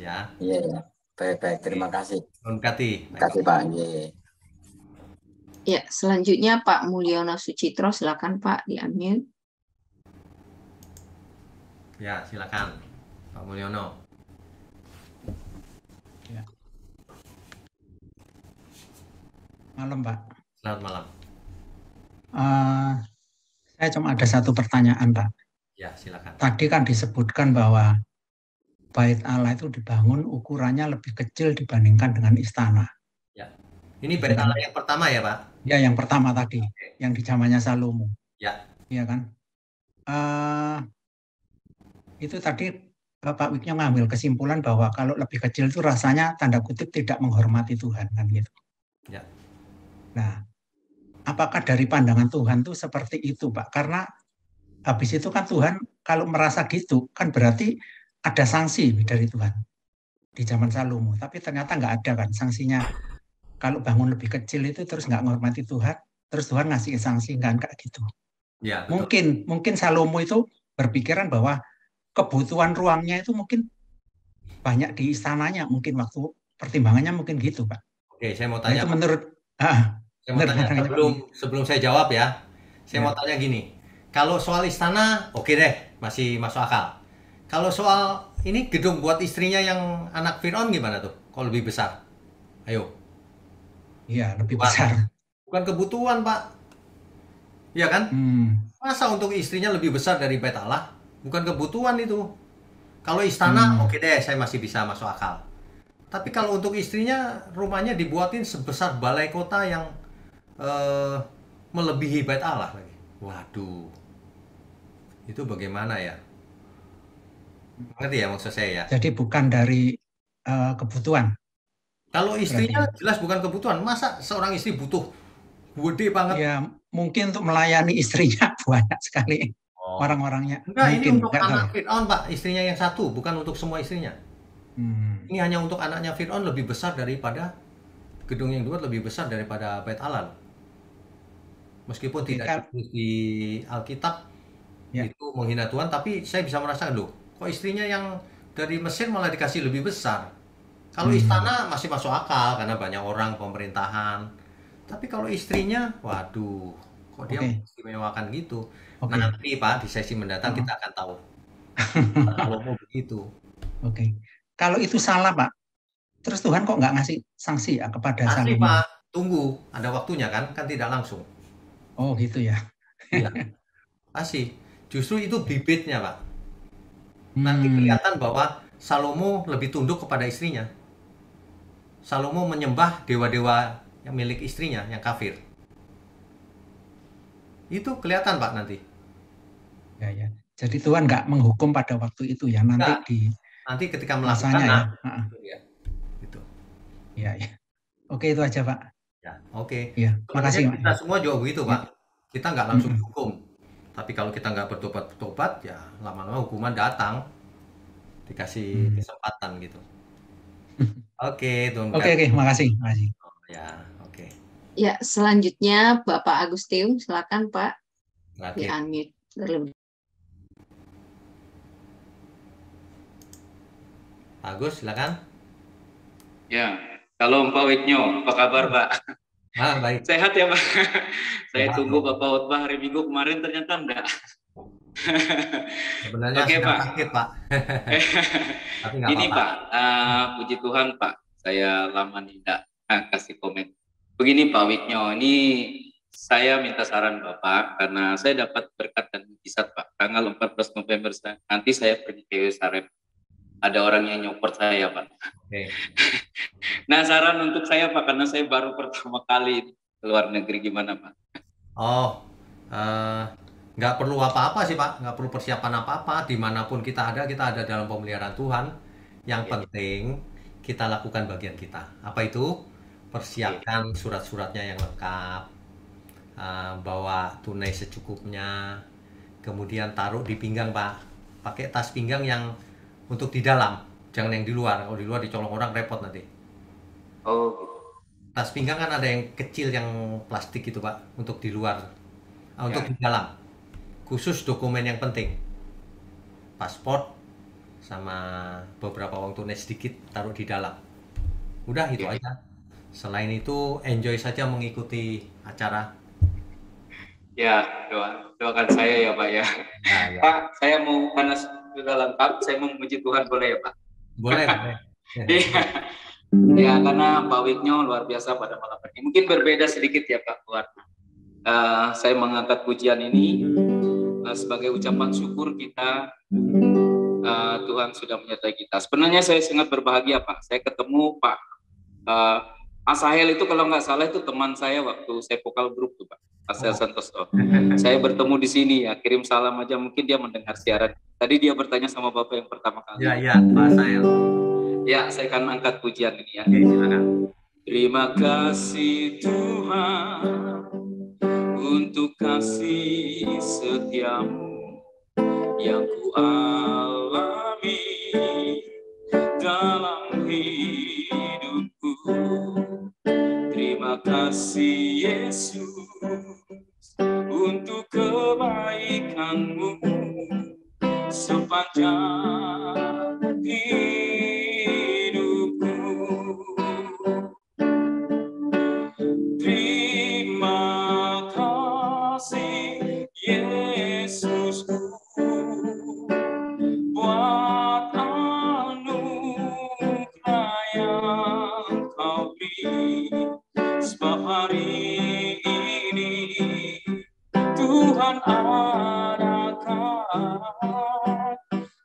Speaker 1: Ya.
Speaker 10: Iya. Baik. Terima kasih.
Speaker 1: Terima kasih,
Speaker 10: Pak.
Speaker 2: Ya, selanjutnya Pak Mulyono Sucitro, silakan Pak, di-unmute.
Speaker 1: Ya, silakan Pak Mulyono.
Speaker 11: Ya. Malam, Pak.
Speaker 1: Selamat malam.
Speaker 11: Saya cuma ada satu pertanyaan, Pak.
Speaker 1: Ya, silakan.
Speaker 11: Tadi kan disebutkan bahwa Bait Allah itu dibangun ukurannya lebih kecil dibandingkan dengan istana.
Speaker 1: Ya. Ini Bait Allah yang pertama ya, Pak?
Speaker 11: Ya, yang pertama tadi, yang di zamannya Salomo.
Speaker 1: Ya.
Speaker 11: Iya kan? Itu tadi Pak Wiknya ngambil kesimpulan bahwa kalau lebih kecil itu rasanya tanda kutip tidak menghormati Tuhan, kan gitu.
Speaker 1: Ya.
Speaker 11: Nah, apakah dari pandangan Tuhan itu seperti itu, Pak? Karena habis itu kan Tuhan kalau merasa gitu kan berarti ada sanksi dari Tuhan di zaman Salomo. Tapi ternyata nggak ada kan sanksinya. Kalau bangun lebih kecil itu terus nggak menghormati Tuhan, terus Tuhan ngasih sanksi kan kayak gitu.
Speaker 1: Ya,
Speaker 11: mungkin Salomo itu berpikiran bahwa kebutuhan ruangnya itu mungkin banyak di istananya, mungkin waktu pertimbangannya mungkin gitu, Pak.
Speaker 1: Oke, saya mau tanya.
Speaker 11: Nah, itu menurut
Speaker 1: saya mau tanya sebelum saya jawab ya. Saya mau tanya gini. Kalau soal istana, oke deh, masih masuk akal. Kalau soal ini gedung buat istrinya yang anak Fir'aun gimana tuh? Kalau lebih besar? Ayo.
Speaker 11: Iya, lebih besar.
Speaker 1: Bukan kebutuhan, Pak. Iya kan? Masa untuk istrinya lebih besar dari Bait Allah? Bukan kebutuhan itu. Kalau istana, oke deh, saya masih bisa masuk akal. Tapi kalau untuk istrinya, rumahnya dibuatin sebesar balai kota yang melebihi Bait Allah lagi. Waduh. Itu bagaimana ya? Ngerti ya maksud saya ya?
Speaker 11: Jadi bukan dari kebutuhan.
Speaker 1: Kalau istrinya jelas bukan kebutuhan. Masa seorang istri butuh gede banget?
Speaker 11: Ya, mungkin untuk melayani istrinya banyak sekali orang-orangnya.
Speaker 1: Enggak,
Speaker 11: mungkin,
Speaker 1: ini untuk anak Fir'aun, Pak. Istrinya yang satu, bukan untuk semua istrinya. Ini hanya untuk anaknya Fir'aun lebih besar daripada gedung yang dibuat lebih besar daripada Bait Allah. Meskipun tidak di Alkitab itu menghina Tuhan, tapi saya bisa merasakan loh. Kok istrinya yang dari Mesir malah dikasih lebih besar? Kalau istana masih masuk akal karena banyak orang pemerintahan. Tapi kalau istrinya, waduh, kok dia istimewakan gitu. Nanti Pak di sesi mendatang kita akan tahu. Kalau mau begitu.
Speaker 11: Oke. Kalau itu salah Pak, terus Tuhan kok nggak ngasih sanksi ya kepada
Speaker 1: Salomo?
Speaker 11: Pak,
Speaker 1: tunggu, ada waktunya kan tidak langsung.
Speaker 11: Oh gitu ya.
Speaker 1: Iya. Kasih. Justru itu bibitnya Pak. Nanti kelihatan bahwa Salomo lebih tunduk kepada istrinya. Salomo menyembah dewa-dewa yang milik istrinya, yang kafir. Itu kelihatan Pak nanti.
Speaker 11: Ya. Jadi Tuhan nggak menghukum pada waktu itu ya, nanti
Speaker 1: nanti ketika melakukan
Speaker 11: ya. Gitu. Ya. Oke, itu aja Pak.
Speaker 1: Ya, oke.
Speaker 11: Ya, makasih.
Speaker 1: Kita semua juga begitu Pak. Kita nggak langsung dihukum. Tapi kalau kita nggak bertobat, ya lama-lama hukuman datang. dikasih kesempatan gitu. Oke, Tuhan
Speaker 11: Oke, makasih.
Speaker 1: Ya, oke.
Speaker 2: Ya, selanjutnya Bapak Agustin, silakan Pak.
Speaker 1: Oke.
Speaker 2: Di unmute terlebih.
Speaker 1: Agus, silakan.
Speaker 12: Ya, kalau Pak Witnyo, apa kabar Pak?
Speaker 1: Baik.
Speaker 12: Sehat ya Pak? Saya tunggu Bapak khotbah hari Minggu kemarin ternyata enggak.
Speaker 1: Sebenarnya
Speaker 12: Oke, Pak.
Speaker 1: Sakit, Pak. Tapi nggak
Speaker 12: Ini
Speaker 1: apa-apa.
Speaker 12: Pak, puji Tuhan Pak, saya lama tidak kasih komen. Begini Pak Witnyo, ini saya minta saran Bapak karena saya dapat berkat dan mujizat Pak. Tanggal 14 November nanti saya pergi ke Yerusalem. Ada orang yang nyoport saya Pak.
Speaker 1: Oke.
Speaker 12: Nah, saran untuk saya Pak, karena saya baru pertama kali ke luar negeri, gimana Pak?
Speaker 1: Oh, nggak perlu apa-apa sih Pak, nggak perlu persiapan apa-apa. Dimanapun kita ada dalam pemeliharaan Tuhan. Yang penting kita lakukan bagian kita. Apa itu? Persiapkan surat-suratnya yang lengkap, bawa tunai secukupnya, kemudian taruh di pinggang Pak. Pakai tas pinggang yang untuk di dalam, jangan yang di luar. Kalau di luar dicolong orang repot nanti.
Speaker 12: Oh.
Speaker 1: Tas pinggang kan ada yang kecil yang plastik gitu Pak, untuk di luar, untuk di dalam. Khusus dokumen yang penting, paspor sama beberapa uang tunai sedikit taruh di dalam. Udah itu aja. Selain itu enjoy saja mengikuti acara.
Speaker 12: Ya, doakan saya ya Pak ya.
Speaker 1: Ya.
Speaker 12: Pak, saya mau, karena sudah lengkap, saya mau memuji Tuhan, boleh ya Pak?
Speaker 1: Boleh.
Speaker 12: Ya, karena Pak Witnyo luar biasa pada malam ini. Mungkin berbeda sedikit ya Pak warna. Saya mengangkat pujian ini sebagai ucapan syukur kita, Tuhan sudah menyertai kita. Sebenarnya saya sangat berbahagia Pak. Saya ketemu Pak Asahel itu, kalau nggak salah itu teman saya waktu saya vokal grup tuh Pak, Asahel Santoso. Saya bertemu di sini ya, kirim salam aja, mungkin dia mendengar siaran. Tadi dia bertanya sama Bapak yang pertama kali.
Speaker 1: Ya, Pak Asahel.
Speaker 12: Ya, saya akan angkat pujian ini ya.
Speaker 1: Oke, silakan.
Speaker 12: Terima kasih Tuhan untuk kasih setiamu yang ku alami dalam hidupku. Terima kasih Yesus untuk kebaikan-Mu sepanjang hidupku. Terima kasih Yesusku buat anugerah yang Kau beri. Sebab hari ini Tuhan adakan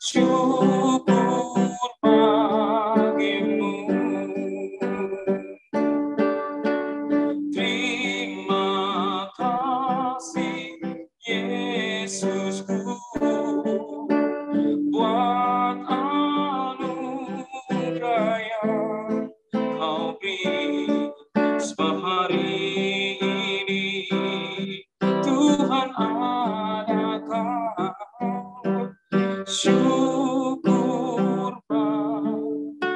Speaker 12: syukur bagimu. Terima kasih Yesusku buat anugerah yang Kau beri. Sebab hari ini Tuhan adakan syukur bagimu.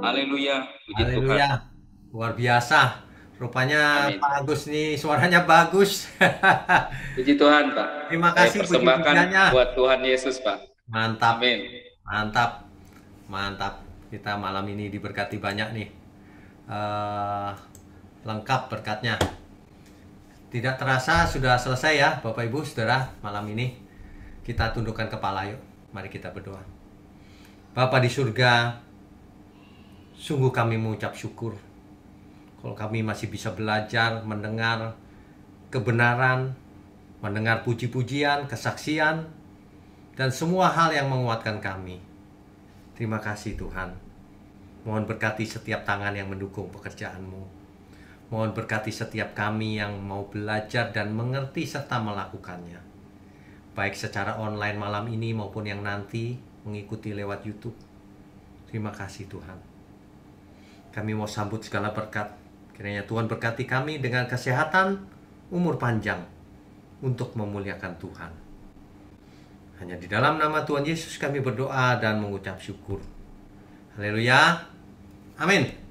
Speaker 12: Haleluya, puji Tuhan.
Speaker 1: Luar biasa. Rupanya Amin. Pak Agus nih suaranya bagus.
Speaker 12: Puji Tuhan Pak.
Speaker 1: Terima kasih
Speaker 12: persembahkan buat Tuhan Yesus Pak.
Speaker 1: Mantap.
Speaker 12: Amin.
Speaker 1: Mantap. Kita malam ini diberkati banyak nih. Lengkap berkatnya. Tidak terasa sudah selesai ya Bapak Ibu Saudara. Malam ini kita tundukkan kepala yuk. Mari kita berdoa. Bapa di surga, sungguh kami mengucap syukur kalau kami masih bisa belajar mendengar kebenaran, mendengar puji-pujian, kesaksian, dan semua hal yang menguatkan kami. Terima kasih Tuhan. Mohon berkati setiap tangan yang mendukung pekerjaan-Mu. Mohon berkati setiap kami yang mau belajar dan mengerti serta melakukannya. Baik secara online malam ini maupun yang nanti mengikuti lewat YouTube. Terima kasih Tuhan. Kami mau sambut segala berkat. Kiranya Tuhan berkati kami dengan kesehatan, umur panjang untuk memuliakan Tuhan. Hanya di dalam nama Tuhan Yesus kami berdoa dan mengucap syukur. Haleluya. Amin.